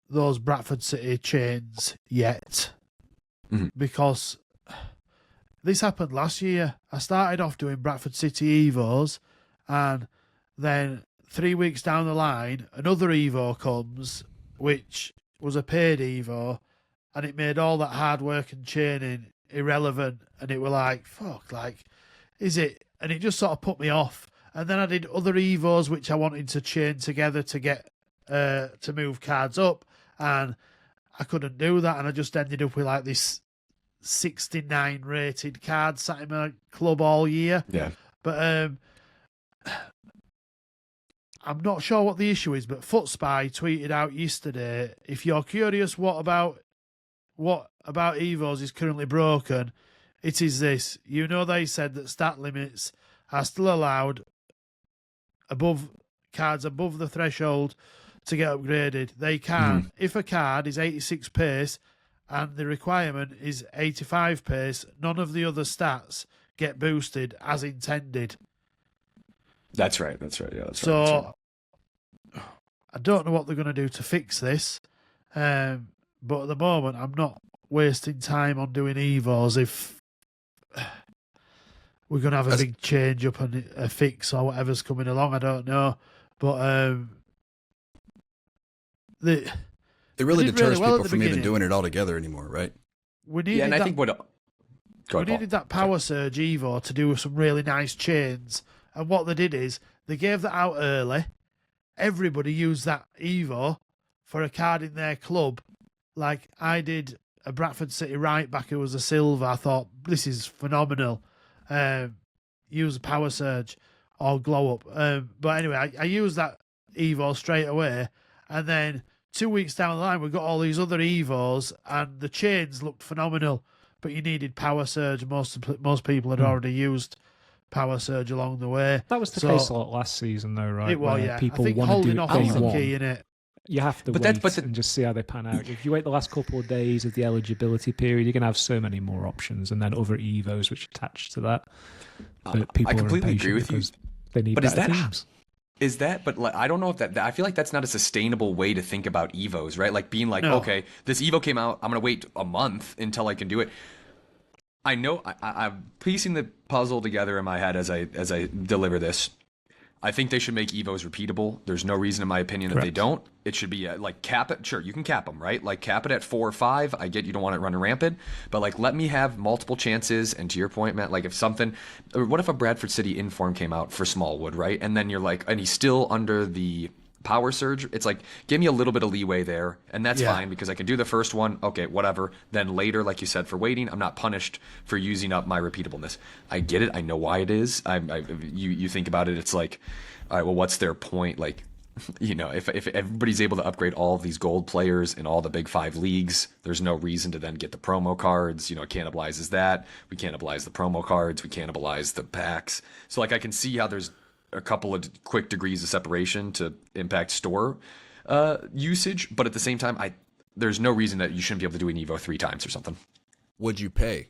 those Bradford City chains yet because this happened last year. I started off doing Bradford City Evos, and then 3 weeks down the line, another Evo comes, which was a paid Evo, and it made all that hard work and chaining irrelevant. And it were like, fuck, like, is it? And it just sort of put me off. And then I did other Evos, which I wanted to chain together to get to move cards up, and I couldn't do that. And I just ended up with like this 69 rated card sat in my club all year. Yeah. But I'm not sure what the issue is, but FootSpy tweeted out yesterday, if you're curious what about Evos is currently broken, it is this. You know, they said that stat limits are still allowed above cards above the threshold to get upgraded. They can. If a card is 86 pace and the requirement is 85 pace, none of the other stats get boosted as intended. That's right. Yeah, that's right. So I don't know what they're going to do to fix this, but at the moment I'm not wasting time on doing Evos if we're going to have a big change up and a fix or whatever's coming along. I don't know, but it really deters well people from even doing it all together anymore, right? We needed and I that, think we needed that Power Surge Evo to do some really nice chains. And what they did is they gave that out early. Everybody used that Evo for a card in their club. Like I did a Bradford City right back who was a silver. I thought, this is phenomenal. Use a Power Surge or Glow Up. But anyway, I used that Evo straight away. And then 2 weeks down the line, we got all these other Evos and the chains looked phenomenal. But you needed Power Surge. Most people had already used Power Surge along the way. That was the case a lot last season, though, right? It was, yeah. People I think want to do holding it off day is the one. key, innit? You have to wait and just see how they pan out. If you wait the last couple of days of the eligibility period, you're going to have so many more options, and then other Evos which attach to that. But people I completely agree with you. They need better themes. But like, I don't know if that, I feel like that's not a sustainable way to think about Evos, right? Like being like, okay, this Evo came out, I'm going to wait a month until I can do it. I know I'm piecing the puzzle together in my head as I deliver this. I think they should make Evos repeatable. There's no reason, in my opinion, that they don't. It should be like cap it. Sure, you can cap them, right? Like cap it at 4 or 5. I get you don't want it running rampant, but like let me have multiple chances. And to your point, Matt, like if something, what if a Bradford City inform came out for Smallwood, right? And then you're like, and he's still under the Power Surge. It's like, give me a little bit of leeway there, and that's fine because I can do the first one. Okay, whatever. Then later, like you said, for waiting, I'm not punished for using up my repeatableness. I get it. I know why it is. You think about it. It's like, all right, well, what's their point? Like, you know, if everybody's able to upgrade all of these gold players in all the big 5 leagues, there's no reason to then get the promo cards. You know, it cannibalizes that. We cannibalize the promo cards. We cannibalize the packs. So like, I can see how there's a couple of quick degrees of separation to impact store usage, but at the same time, there's no reason that you shouldn't be able to do an Evo 3 times or something. Would you pay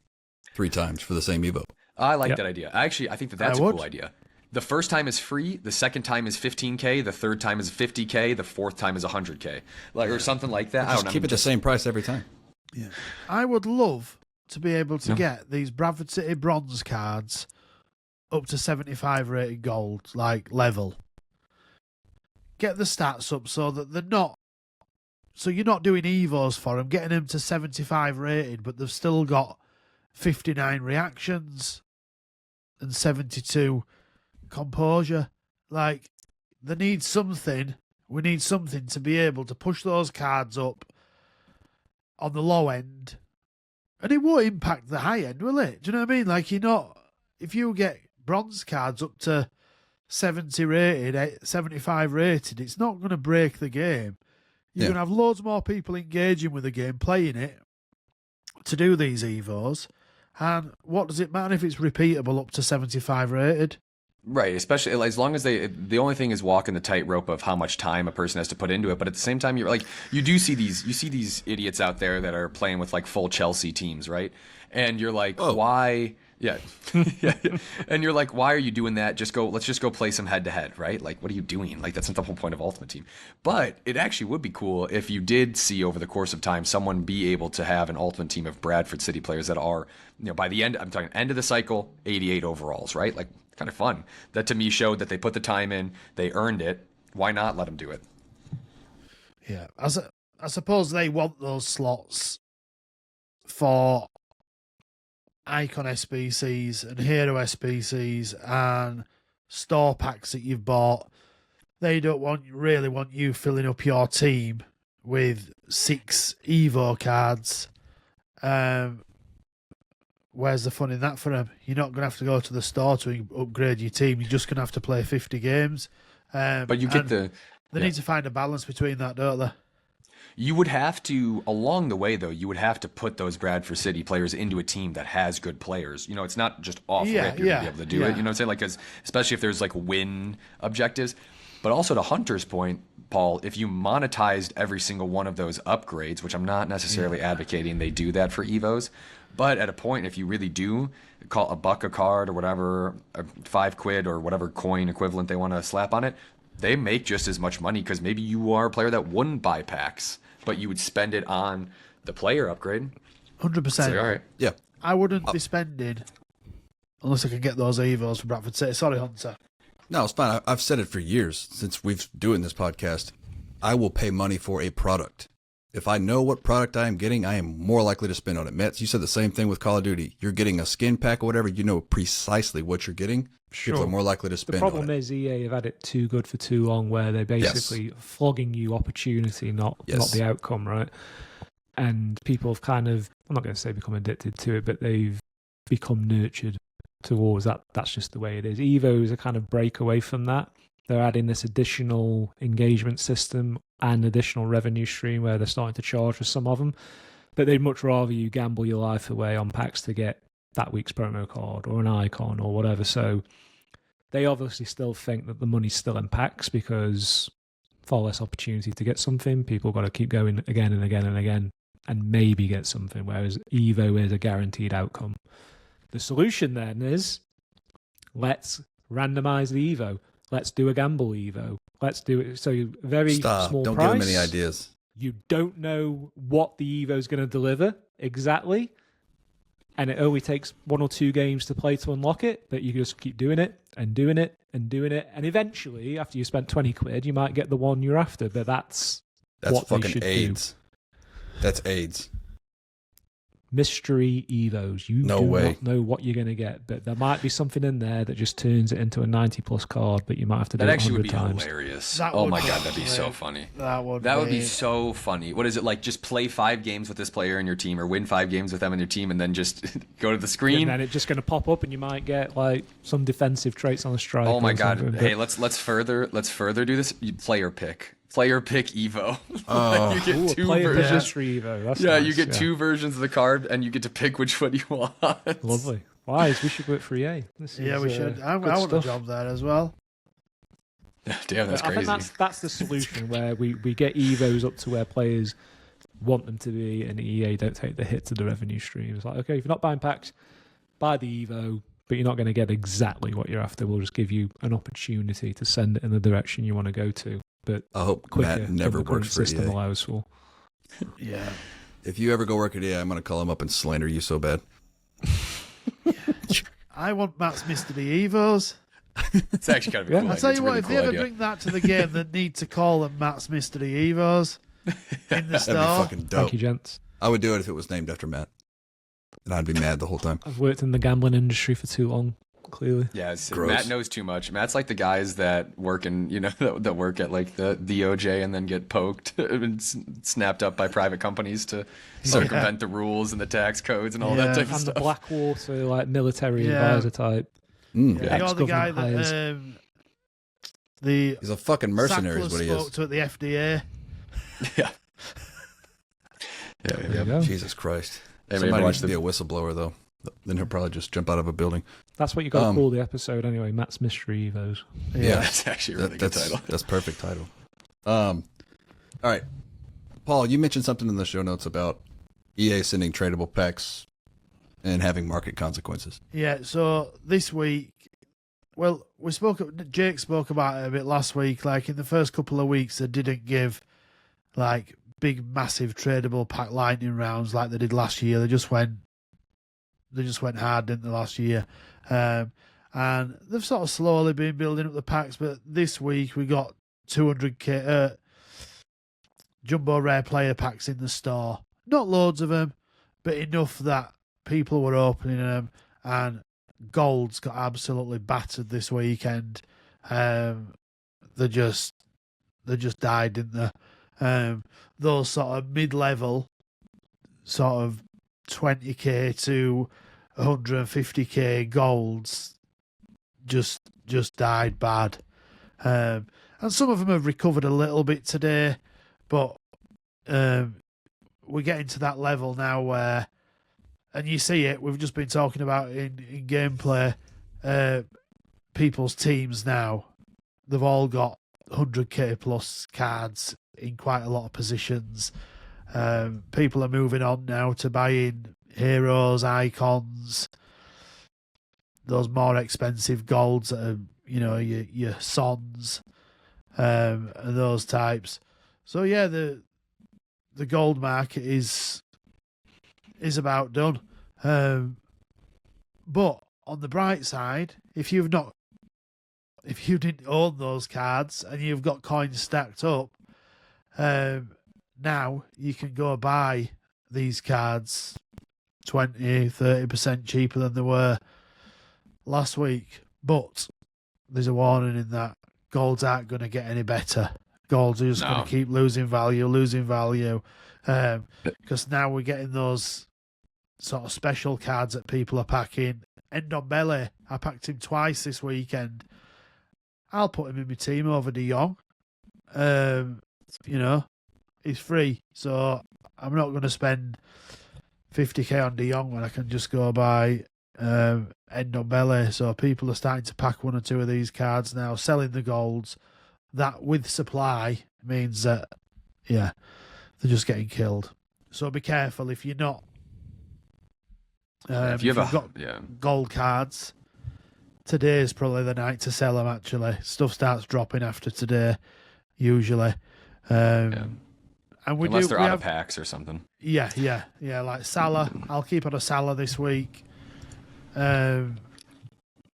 3 times for the same Evo? I like that idea. I think that's a cool idea. The first time is free, the second time is 15K, the third time is 50K, the fourth time is 100K, like or something like that. Just keep it the same price every time. Yeah, I would love to be able to get these Bradford City bronze cards up to 75 rated gold, like level. Get the stats up so that they're not. So you're not doing Evos for them, getting them to 75 rated, but they've still got 59 reactions and 72 composure. Like, they need something. We need something to be able to push those cards up on the low end. And it won't impact the high end, will it? Do you know what I mean? Like, you're not. If you get bronze cards up to 70 rated, 75 rated, it's not going to break the game. You're going to have loads more people engaging with the game, playing it, to do these Evos. And what does it matter if it's repeatable up to 75 rated? Right, especially like, as long as the only thing is walking the tightrope of how much time a person has to put into it. But at the same time, you're like, you see these idiots out there that are playing with like full Chelsea teams, right? And you're like, Oh. why? Yeah. Yeah. And you're like, why are you doing that? Let's just go play some head to head, right? Like, what are you doing? Like, that's not the whole point of Ultimate Team. But it actually would be cool if you did see over the course of time someone be able to have an Ultimate Team of Bradford City players that are, by the end, I'm talking end of the cycle, 88 overalls, right? Like, kind of fun. That to me showed that they put the time in, they earned it. Why not let them do it? Yeah, I suppose they want those slots for Icon SBCs and Hero SBCs and store packs that you've bought. They don't really want you filling up your team with 6 Evo cards. Where's the fun in that for them? You're not going to have to go to the store to upgrade your team. You're just going to have to play 50 games. But you get They need to find a balance between that, don't they? You would have to, along the way, though, you would have to put those Bradford City players into a team that has good players. It's not just off rip you're going to be able to do it. You know what I'm saying? Like, especially if there's like win objectives. But also to Hunter's point, Paul, if you monetized every single one of those upgrades, which I'm not necessarily advocating they do that for Evos, but at a point, if you really do call $1 a card or whatever, or £5 or whatever coin equivalent they want to slap on it, they make just as much money because maybe you are a player that wouldn't buy packs, but you would spend it on the player upgrade. 100%. Say, all right. Yeah. I wouldn't be spending unless I could get those Evos for Bradford City. Sorry, Hunter. No, it's fine. I've said it for years since we've doing this podcast. I will pay money for a product. If I know what product I am getting, I am more likely to spend on it. Mets, you said the same thing with Call of Duty. You're getting a skin pack or whatever. You know precisely what you're getting. People are more likely to spend The problem on it. is EA have had it too good for too long, where they're basically flogging you opportunity, not the outcome, right? And people have kind of, I'm not going to say become addicted to it, but they've become nurtured towards that. That's just the way it is. Evos are kind of break away from that. They're adding this additional engagement system and additional revenue stream where they're starting to charge for some of them. But they'd much rather you gamble your life away on packs to get that week's promo card or an icon or whatever. So they obviously still think that the money's still in packs because far less opportunity to get something. People got to keep going again and again and again and maybe get something, whereas Evo is a guaranteed outcome. The solution then is let's randomize the Evo. Let's do a gamble Evo. Let's do it. So very small Don't price. give them any ideas. You don't know what the Evo is going to deliver exactly. And it only takes 1 or 2 games to play to unlock it, but you just keep doing it and doing it and doing it. And eventually, after you spent £20, you might get the one you're after. But that's what they fucking should AIDS. That's AIDS. Mystery Evos. You No do way. not know what you're going to get, but there might be something in there that just turns it into a 90-plus card, but you might have to do That it actually 100 would be times. hilarious. That Oh would my be god, that'd be so great. funny. That would be so funny. What is it like? Just play 5 games with this player in your team, or win 5 games with them in your team, and then just go to the And screen. then it's just going to pop up, and you might get like some defensive traits on a strike. Oh my or god! something, Hey, but- let's further do this. Player pick Evo. Oh. You get Ooh, a 2 player versions. mystery Evo. That's Yeah, nice, you get 2 versions of the card, and you get to pick which one you want. Lovely. Wise, we should work for EA. This Yeah, is, we should. I good want a stuff. job there as well. Damn, that's I crazy. think that's the solution where we get Evos up to where players want them to be, and EA don't take the hit to the revenue stream. It's like, okay, if you're not buying packs, buy the Evo, but you're not going to get exactly what you're after. We'll just give you an opportunity to send it in the direction you want to go to, but I hope quicker Matt than never the current works for system EA. allows for. Yeah. If you ever go work at EA, I'm going to call him up and slander you so bad. I want Matt's Mystery Evos. It's actually kind of a Yeah. cool I idea. tell It's you a what, really if cool they ever idea. bring that to the game, they need to call them Matt's Mystery Evos in the That'd be store. fucking Thank dope. you, gents. I would do it if it was named after Matt. And I'd be mad the whole time. I've worked in the gambling industry for too long, clearly. Yeah, Gross. Matt knows too much. Matt's like the guys that work in, that work at like the DOJ and then get poked and snapped up by private companies to circumvent the rules and the tax codes and all Yeah. that type of And the stuff. Blackwater, like military Yeah. advisor type. Mm. Yeah, you're the guy Ex-government that the He's a fucking mercenary is Sackler what he spoke is. to at the FDA. Yeah. There you go. Jesus Christ. Hey, maybe Somebody watch needs to be a whistleblower, though. Then he'll probably just jump out of a building. That's what you got to Um, call the episode anyway. Matt's Mystery Evos. Yeah. That's actually a really good title. That's perfect title. All right, Paul, you mentioned something in the show notes about EA sending tradable packs and having market consequences. Yeah, so this week, well, Jake spoke about it a bit last week. Like in the first couple of weeks, they didn't give like big, massive tradable pack lightning rounds like they did last year. They just went hard, didn't they, last year? And they've sort of slowly been building up the packs, but this week we got 200k jumbo rare player packs in the store. Not loads of them, but enough that people were opening them, and golds got absolutely battered this weekend. They just died, didn't they? Those sort of mid-level, sort of 20k to 150k golds just died bad. And some of them have recovered a little bit today, but we're getting to that level now where, and you see it, we've just been talking about in gameplay, people's teams now, they've all got 100k plus cards in quite a lot of positions. People are moving on now to buying heroes, icons, those more expensive golds that are, your sons, and those types. So yeah, the gold market is about done. But on the bright side, if you didn't own those cards and you've got coins stacked up, now you can go buy these cards 20-30% cheaper than they were last week. But there's a warning in that golds aren't going to get any better. Golds are just going to keep losing value, because now we're getting those sort of special cards that people are packing. Ndombele, I packed him twice this weekend. I'll put him in my team over De Jong. He's free, so I'm not going to spend 50k on De Jong when I can just go buy Ndombele. So people are starting to pack one or two of these cards now, selling the golds. That with supply means that, they're just getting killed. So be careful if you're not. If you've got gold cards, today is probably the night to sell them, actually. Stuff starts dropping after today, usually. And unless they're out of packs or something. Yeah, like Salah. I'll keep on a Salah this week.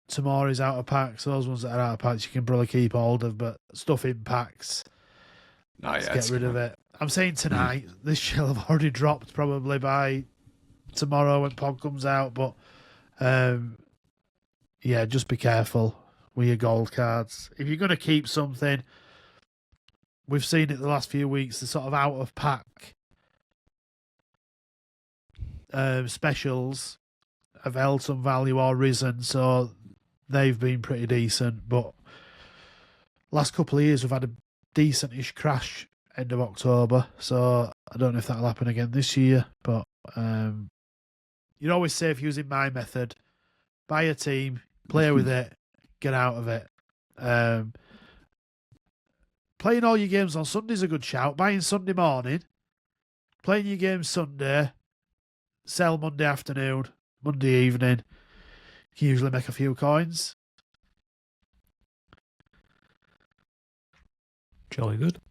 Tomorrow's out of packs. Those ones that are out of packs you can probably keep hold of, but stuff in packs, let's get rid of it. I'm saying tonight, this shall have already dropped probably by tomorrow when pod comes out, but just be careful with your gold cards. If you're going to keep something, we've seen it the last few weeks, the sort of out of pack specials have held some value or risen, so they've been pretty decent. But last couple of years we've had a decent-ish crash end of October, so I don't know if that'll happen again this year, but you're always safe using my method. Buy a team, play with it, get out of it. Playing all your games on Sunday's a good shout. Buying Sunday morning, playing your games Sunday, sell Monday afternoon, Monday evening. You can usually make a few coins. Jolly good.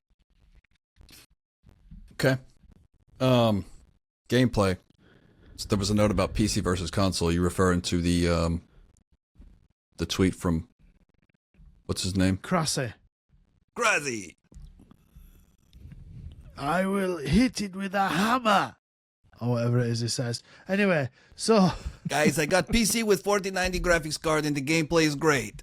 Okay. Gameplay. So there was a note about PC versus console. You referring to the tweet from what's his name? Crassy. Grazi. I will hit it with a hammer. Or whatever it is he says. Anyway, so Guys, I got PC with 4090 graphics card and the gameplay is great.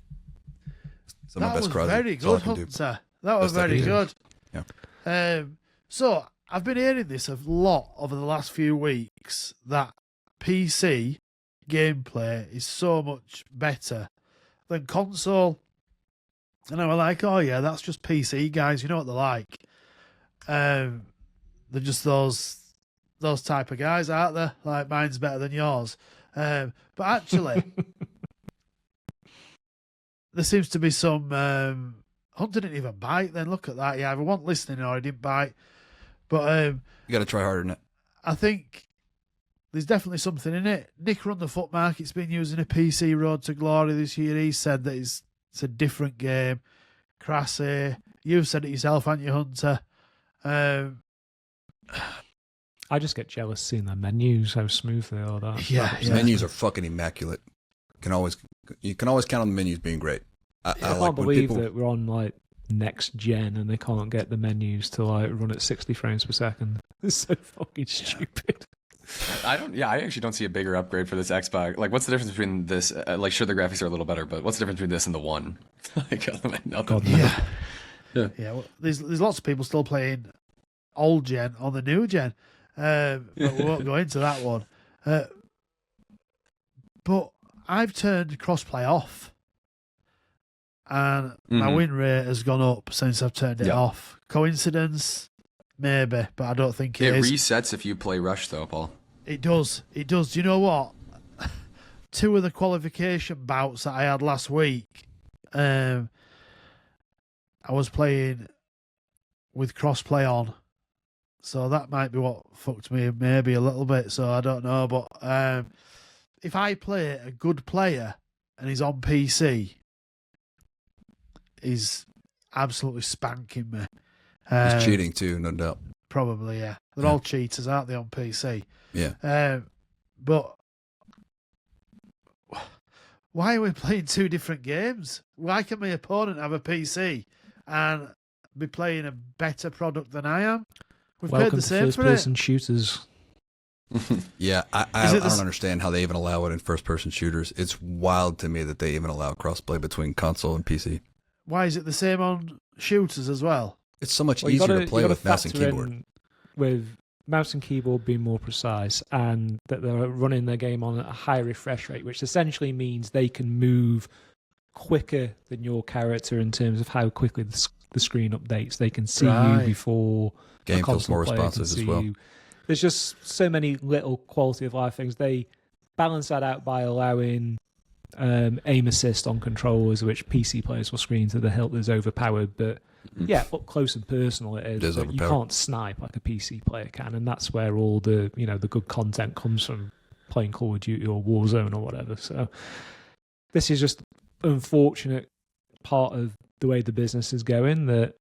That was very good, Hunter. That was very good. Yeah. So I've been hearing this a lot over the last few weeks that PC gameplay is so much better than console. And I was like, oh yeah, that's just PC guys. You know what they're like. They're just those type of guys, aren't they? Like mine's better than yours. But actually, there seems to be some. Hunter didn't even bite. Then look at that. He either wasn't listening or he didn't bite. But You got to try harder than that. I think there's definitely something in it. Nick Run the Foot Market's been using a PC Road to Glory this year. He said that it's a different game. Crassy, you've said it yourself, haven't you, Hunter? I just get jealous seeing their menus, how smooth they are. Yeah. The menus are fucking immaculate. You can always count on the menus being great. I can't like when believe people. that we're on like next gen and they can't get the menus to like run at 60 frames per second. It's so fucking stupid. I actually don't see a bigger upgrade for this Xbox. Like, what's the difference between this? Like, sure, the graphics are a little better, but what's the difference between this and the one? Like, nothing. Yeah. Yeah. Well, there's lots of people still playing old gen on the new gen, but we won't go into that one. But I've turned crossplay off, and my win rate has gone up since I've turned it off. Coincidence? Maybe, but I don't think it is. Resets if you play Rush, though, Paul. It does. Do you know what? 2 of the qualification bouts that I had last week, I was playing with crossplay on. So that might be what fucked me maybe a little bit. So I don't know. But if I play a good player and he's on PC, he's absolutely spanking me. It's cheating too, no doubt. Probably, yeah. They're all cheaters, aren't they, on PC? Yeah. But why are we playing 2 different games? Why can my opponent have a PC and be playing a better product than I am? We've paid Welcome the to same for it. first-person shooters. Yeah, I don't understand how they even allow it in first-person shooters. It's wild to me that they even allow crossplay between console and PC. Why is it the same on shooters as well? It's so much Well, you easier gotta- to play you gotta with mouse and factor keyboard. in with mouse and keyboard being more precise, and that they're running their game on a high refresh rate, which essentially means they can move quicker than your character in terms of how quickly the screen updates. They can see Right. you before Game a feels console more player can responsive as see well. you. There's just so many little quality of life things. They balance that out by allowing aim assist on controllers, which PC players will scream to the hilt is overpowered, but yeah, up close and personal it is. It is But you overpowered. can't snipe like a PC player can, and that's where all the the good content comes from, playing Call of Duty or Warzone or whatever. So this is just unfortunate part of the way the business is going, that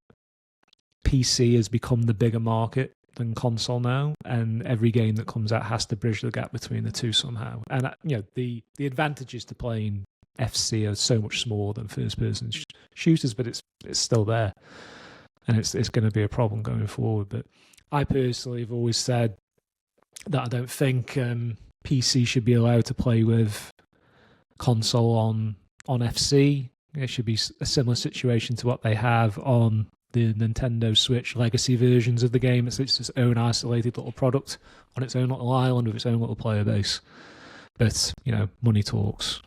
PC has become the bigger market than console now, and every game that comes out has to bridge the gap between the two somehow. And the advantages to playing FC are so much smaller than first-person shooters, but it's still there, and it's going to be a problem going forward. But I personally have always said that I don't think PC should be allowed to play with console on FC. It should be a similar situation to what they have on the Nintendo Switch legacy versions of the game. It's its own isolated little product on its own little island with its own little player base. But, money talks.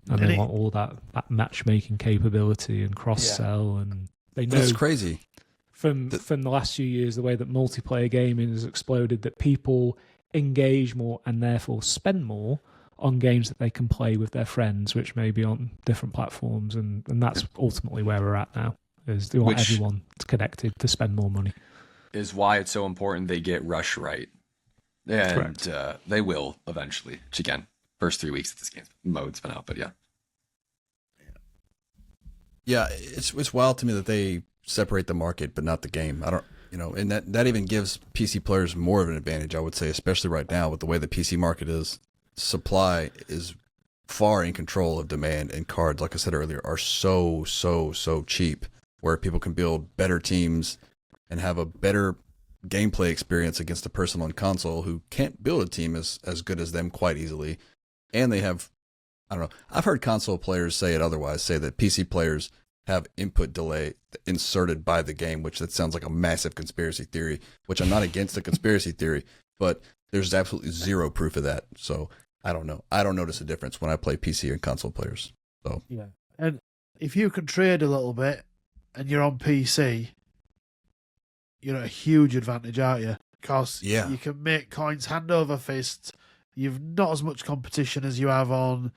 And they want all that matchmaking capability and cross-sell. And they know That's crazy. from the last few years, the way that multiplayer gaming has exploded, that people engage more and therefore spend more on games that they can play with their friends, which may be on different platforms. And that's ultimately where we're at now. Is they want everyone connected to spend more money. Is why it's so important they get Rush right. And they will eventually. Which again, first 3 weeks that this mode's been out, but yeah. Yeah, it's wild to me that they separate the market but not the game. I don't, and that even gives PC players more of an advantage, I would say, especially right now with the way the PC market is. Supply is far in control of demand, and cards, like I said earlier, are so cheap, where people can build better teams and have a better gameplay experience against a person on console who can't build a team as good as them quite easily. And they have, I don't know, I've heard console players say it otherwise, say that PC players have input delay inserted by the game, which that sounds like a massive conspiracy theory, which I'm not against a conspiracy theory, but there's absolutely zero proof of that. So I don't know. I don't notice a difference when I play PC and console players. So yeah, and if you can trade a little bit and you're on PC, you're at a huge advantage, aren't you? Because you can make coins hand over fist. You've not as much competition as you have on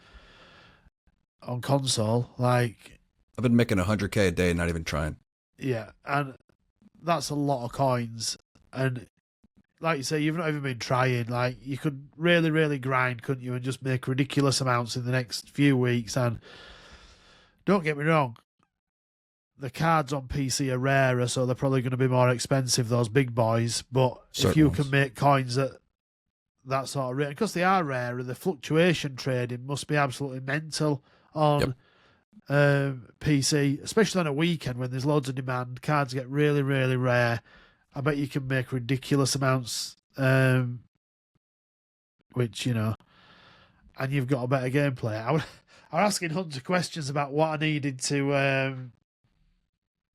on console. Like, I've been making 100K a day and not even trying. yeah, and that's a lot of coins. And like you say, you've not even been trying. Like, you could really, really grind, couldn't you, and just make ridiculous amounts in the next few weeks. And don't get me wrong, the cards on PC are rarer, so they're probably going to be more expensive, those big boys. But Certain if you ones. can make coins at that sort of rate, because they are rarer, the fluctuation trading must be absolutely mental on PC, especially on a weekend when there's loads of demand. Cards get really, really rare. I bet you can make ridiculous amounts, which, you know, and you've got a better gameplay. I was asking Hunter questions about what I needed to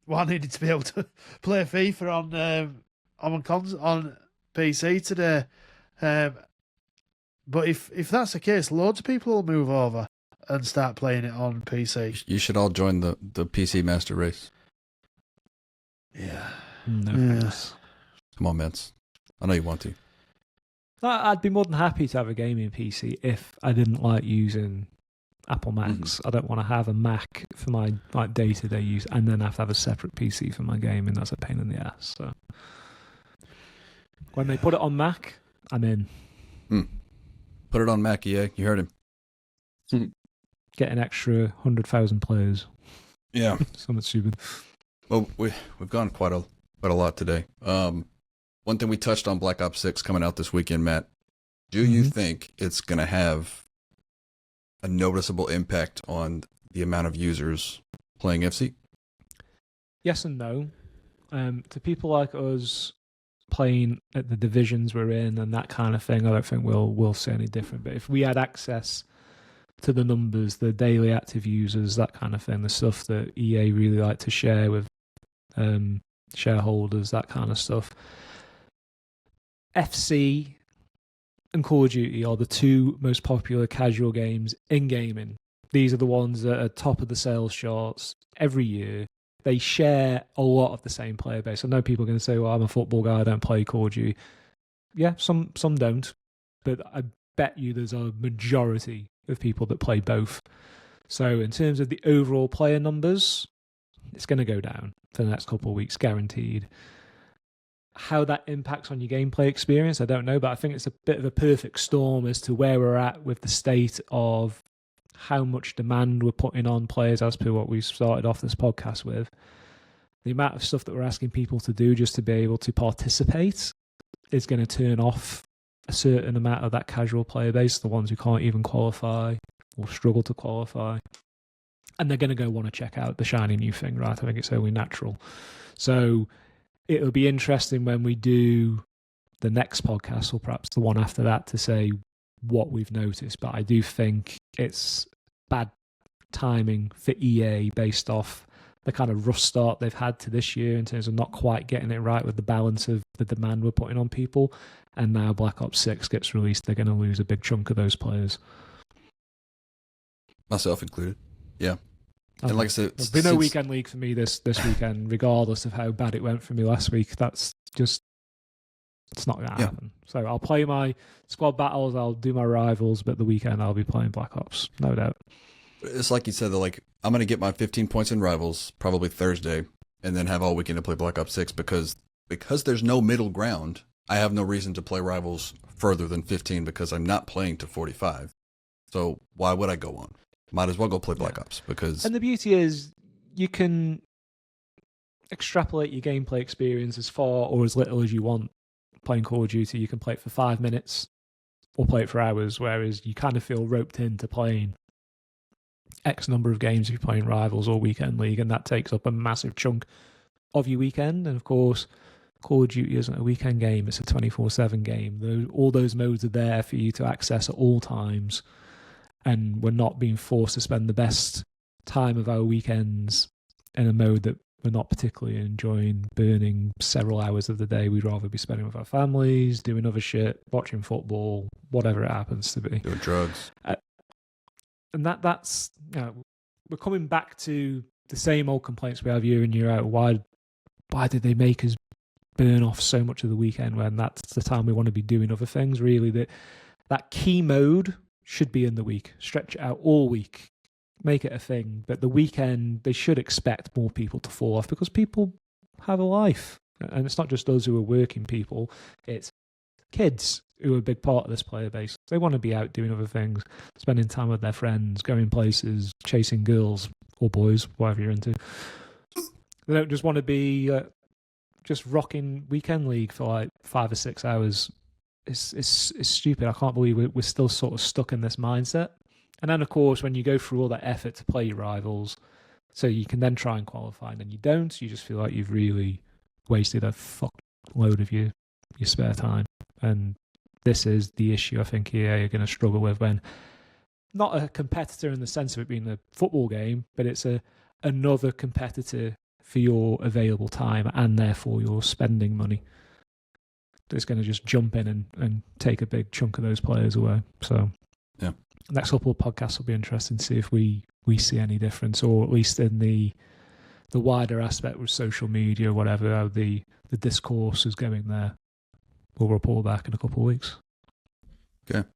be able to play FIFA on PC today. But if that's the case, loads of people will move over and start playing it on PC. You should all join the PC Master Race. Yeah. No Yeah. thanks. Come on, Mets. I know you want to. I'd be more than happy to have a gaming PC if I didn't like using Apple Macs. I don't want to have a Mac for my like day-to-day use and then have to have a separate PC for my gaming. That's a pain in the ass. So when they put it on Mac, I'm in. Put it on Mac, EA. You heard him. Get an extra 100,000 players. Yeah. Something stupid. Well, we've gone quite a lot today. One thing we touched on Black Ops 6 coming out this weekend, Matt. Do you think it's going to have a noticeable impact on the amount of users playing FC? Yes and no. To people like us playing at the divisions we're in and that kind of thing, I don't think we'll see any different. But if we had access to the numbers, the daily active users, that kind of thing, the stuff that EA really like to share with shareholders, that kind of stuff. FC and Call of Duty are the two most popular casual games in gaming. These are the ones that are top of the sales charts every year. They share a lot of the same player base. I know people are going to say, well, I'm a football guy, I don't play Call of Duty. Yeah, some don't. But I bet you there's a majority of people that play both. So in terms of the overall player numbers, it's going to go down for the next couple of weeks, guaranteed. How that impacts on your gameplay experience, I don't know, but I think it's a bit of a perfect storm as to where we're at with the state of how much demand we're putting on players as per what we started off this podcast with. The amount of stuff that we're asking people to do just to be able to participate is going to turn off a certain amount of that casual player base, the ones who can't even qualify or struggle to qualify. And they're going to go want to check out the shiny new thing, right? I think it's only natural. So it'll be interesting when we do the next podcast or perhaps the one after that to say what we've noticed. But I do think it's bad timing for EA based off the kind of rough start they've had to this year in terms of not quite getting it right with the balance of the demand we're putting on people. And now Black Ops 6 gets released, they're going to lose a big chunk of those players. Myself included. Yeah. And like I said, there'll be no weekend league for me this weekend, regardless of how bad it went for me last week. That's just, it's not going to happen. So I'll play my squad battles, I'll do my rivals, but the weekend I'll be playing Black Ops, no doubt. It's like you said, that like I'm going to get my 15 points in rivals probably Thursday, and then have all weekend to play Black Ops 6 because there's no middle ground. I have no reason to play rivals further than 15 because I'm not playing to 45. So why would I go on? Might as well go play Black Ops because... And the beauty is you can extrapolate your gameplay experience as far or as little as you want playing Call of Duty. You can play it for 5 minutes or play it for hours, whereas you kind of feel roped into playing X number of games if you're playing Rivals or Weekend League, and that takes up a massive chunk of your weekend. And of course, Call of Duty isn't a weekend game, it's a 24/7 game. All those modes are there for you to access at all times, and we're not being forced to spend the best time of our weekends in a mode that we're not particularly enjoying, burning several hours of the day. We'd rather be spending with our families, doing other shit, watching football, whatever it happens to be. Doing drugs. And that's, you know, we're coming back to the same old complaints we have year in, year out. Why did they make us burn off so much of the weekend when that's the time we want to be doing other things? Really, that key mode should be in the week. Stretch it out all week. make it a thing. But the weekend, they should expect more people to fall off because people have a life. And it's not just those who are working people, it's kids who are a big part of this player base. They want to be out doing other things, spending time with their friends, going places, chasing girls or boys, whatever you're into. They don't just want to be just rocking weekend league for like 5 or 6 hours. It's stupid. I can't believe we're still sort of stuck in this mindset. And then, of course, when you go through all that effort to play your rivals, so you can then try and qualify, and then you don't, you just feel like you've really wasted a fuck load of your spare time. And this is the issue I think EA are going to struggle with when not a competitor in the sense of it being a football game, but it's another competitor for your available time and therefore your spending money. It's going to just jump in and take a big chunk of those players away. So, yeah, next couple of podcasts will be interesting to see if we see any difference, or at least in the wider aspect with social media or whatever, how the discourse is going there. We'll report back in a couple of weeks. Okay.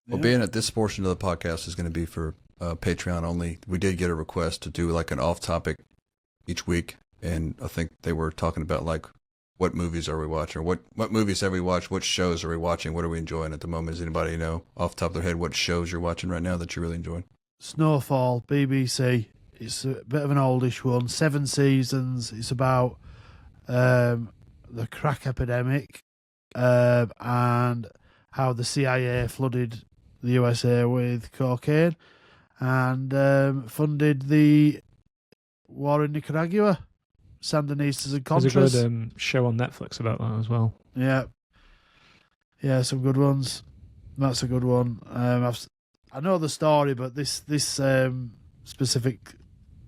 Well, being that this portion of the podcast is going to be for Patreon only, we did get a request to do like an off-topic each week, and I think they were talking about like what movies are we watching, or what movies have we watched, what shows are we watching, what are we enjoying at the moment? Does anybody know off the top of their head what shows you're watching right now that you're really enjoying? Snowfall, BBC. It's a bit of an oldish one. 7 seasons. It's about the crack epidemic and how the CIA flooded the USA with cocaine and funded the war in Nicaragua. Sandinistas and Contras. There's a good show on Netflix about that as well. Yeah, some good ones. That's a good one. I know the story, but this specific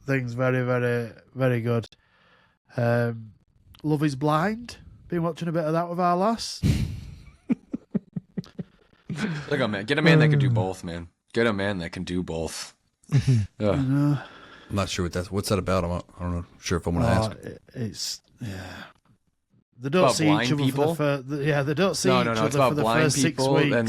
thing's very, very, very good. Love is Blind. Been watching a bit of that with our lass. Look, man, get a man that can do both, man. Get a man that can do both. You I'm not sure what's that about. I don't know. Sure if I'm going to ask. It's They don't About see blind each other people? for they don't see No, each no, no. other It's for about the blind first 6 people, weeks. and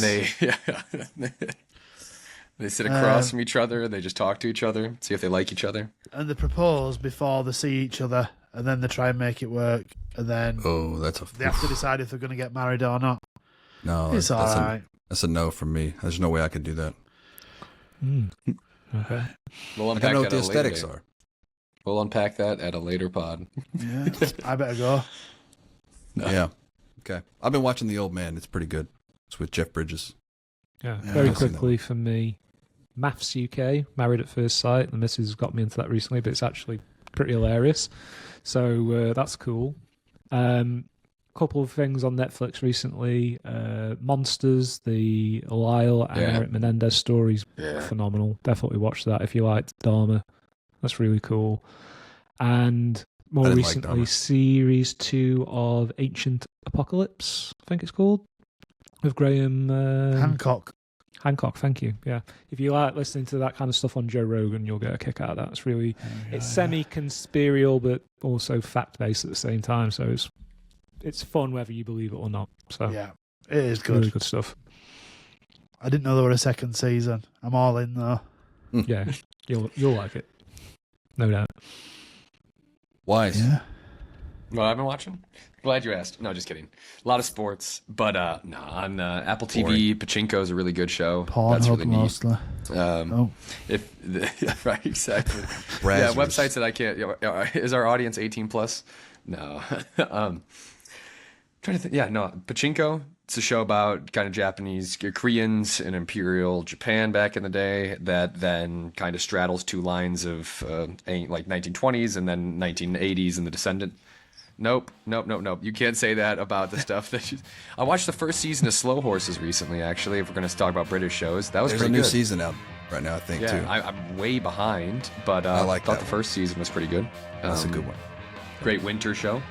they sit across from each other. They just talk to each other, see if they like each other. And they propose before they see each other, and then they try and make it work, and then Oh, that's they have to decide if they're going to get married or not. no. It's all right. That's a no from me. There's no way I could do that. Okay. We'll I unpack gotta know what that the at a later aesthetics date. are. We'll unpack that at a later pod. Yeah, I better go. Yeah. Okay. I've been watching The Old Man. It's pretty good. It's with Jeff Bridges. Yeah, Yeah, very I've seen that quickly for me, Maths UK, Married at First Sight. The missus got me into that recently, but it's actually pretty hilarious. So that's cool. Couple of things on Netflix recently. Monsters, the Lyle and Yeah. Eric Menendez stories, Yeah. phenomenal. Definitely watch that if you liked Dharma. That's really cool. And more I didn't like recently, Dharma. Series 2 of Ancient Apocalypse, I think it's called, with Graham Hancock. Hancock, thank you. Yeah. If you like listening to that kind of stuff on Joe Rogan, you'll get a kick out of that. It's really, it's semi-conspirial, but also fact-based at the same time. So it's fun whether you believe it or not. So Yeah, it is good. really good stuff. I didn't know there were a second season. I'm all in though. Yeah, you'll like it. No doubt. Wise. Yeah. Well, I've been watching. Glad you asked. No, just kidding. A lot of sports, but no, on Apple TV, Pachinko is a really good show. That's Pornhub really neat. mostly. Um, right, exactly. Brazzers. Yeah, websites that I can't. Is our audience 18 plus? No. Trying to think. Yeah, no. Pachinko. It's a show about kind of Japanese, Koreans in Imperial Japan back in the day that then kind of straddles two lines of like 1920s and then 1980s in The Descendant. Nope. You can't say that about the stuff that I watched the first season of Slow Horses recently, actually, if we're going to talk about British shows. That was There's a pretty new good. season out right now, I think, Yeah, too. I'm way behind, but I like thought that the first season was pretty good. That's a good one. Great winter show.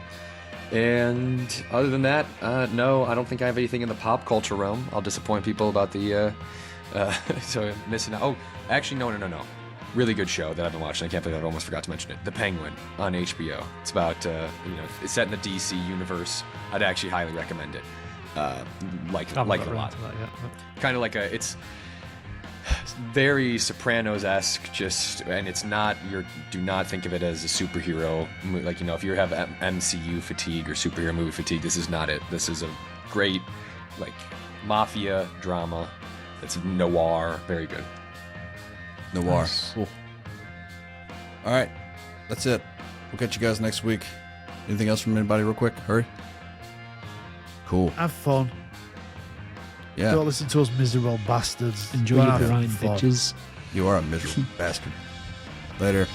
And other than that, no, I don't think I have anything in the pop culture realm. I'll disappoint people about the so I'm missing out. Oh, actually, no. Really good show that I've been watching. I can't believe I almost forgot to mention it. The Penguin on HBO. It's about it's set in the DC universe. I'd actually highly recommend it. Like Haven't a got around lot. to that yet, but- Kind of like it's very Sopranos-esque, and it's not, do not think of it as a superhero, like, if you have MCU fatigue or superhero movie fatigue, this is not it. This is a great, like, mafia drama. It's noir, very good. Noir. Nice. Cool. All right. That's it. We'll catch you guys next week. Anything else from anybody real quick? Hurry. Cool. Have fun. Yeah. Don't listen to us miserable bastards. Enjoy Go your and have grind, fun. bitches. You are a miserable bastard. Later.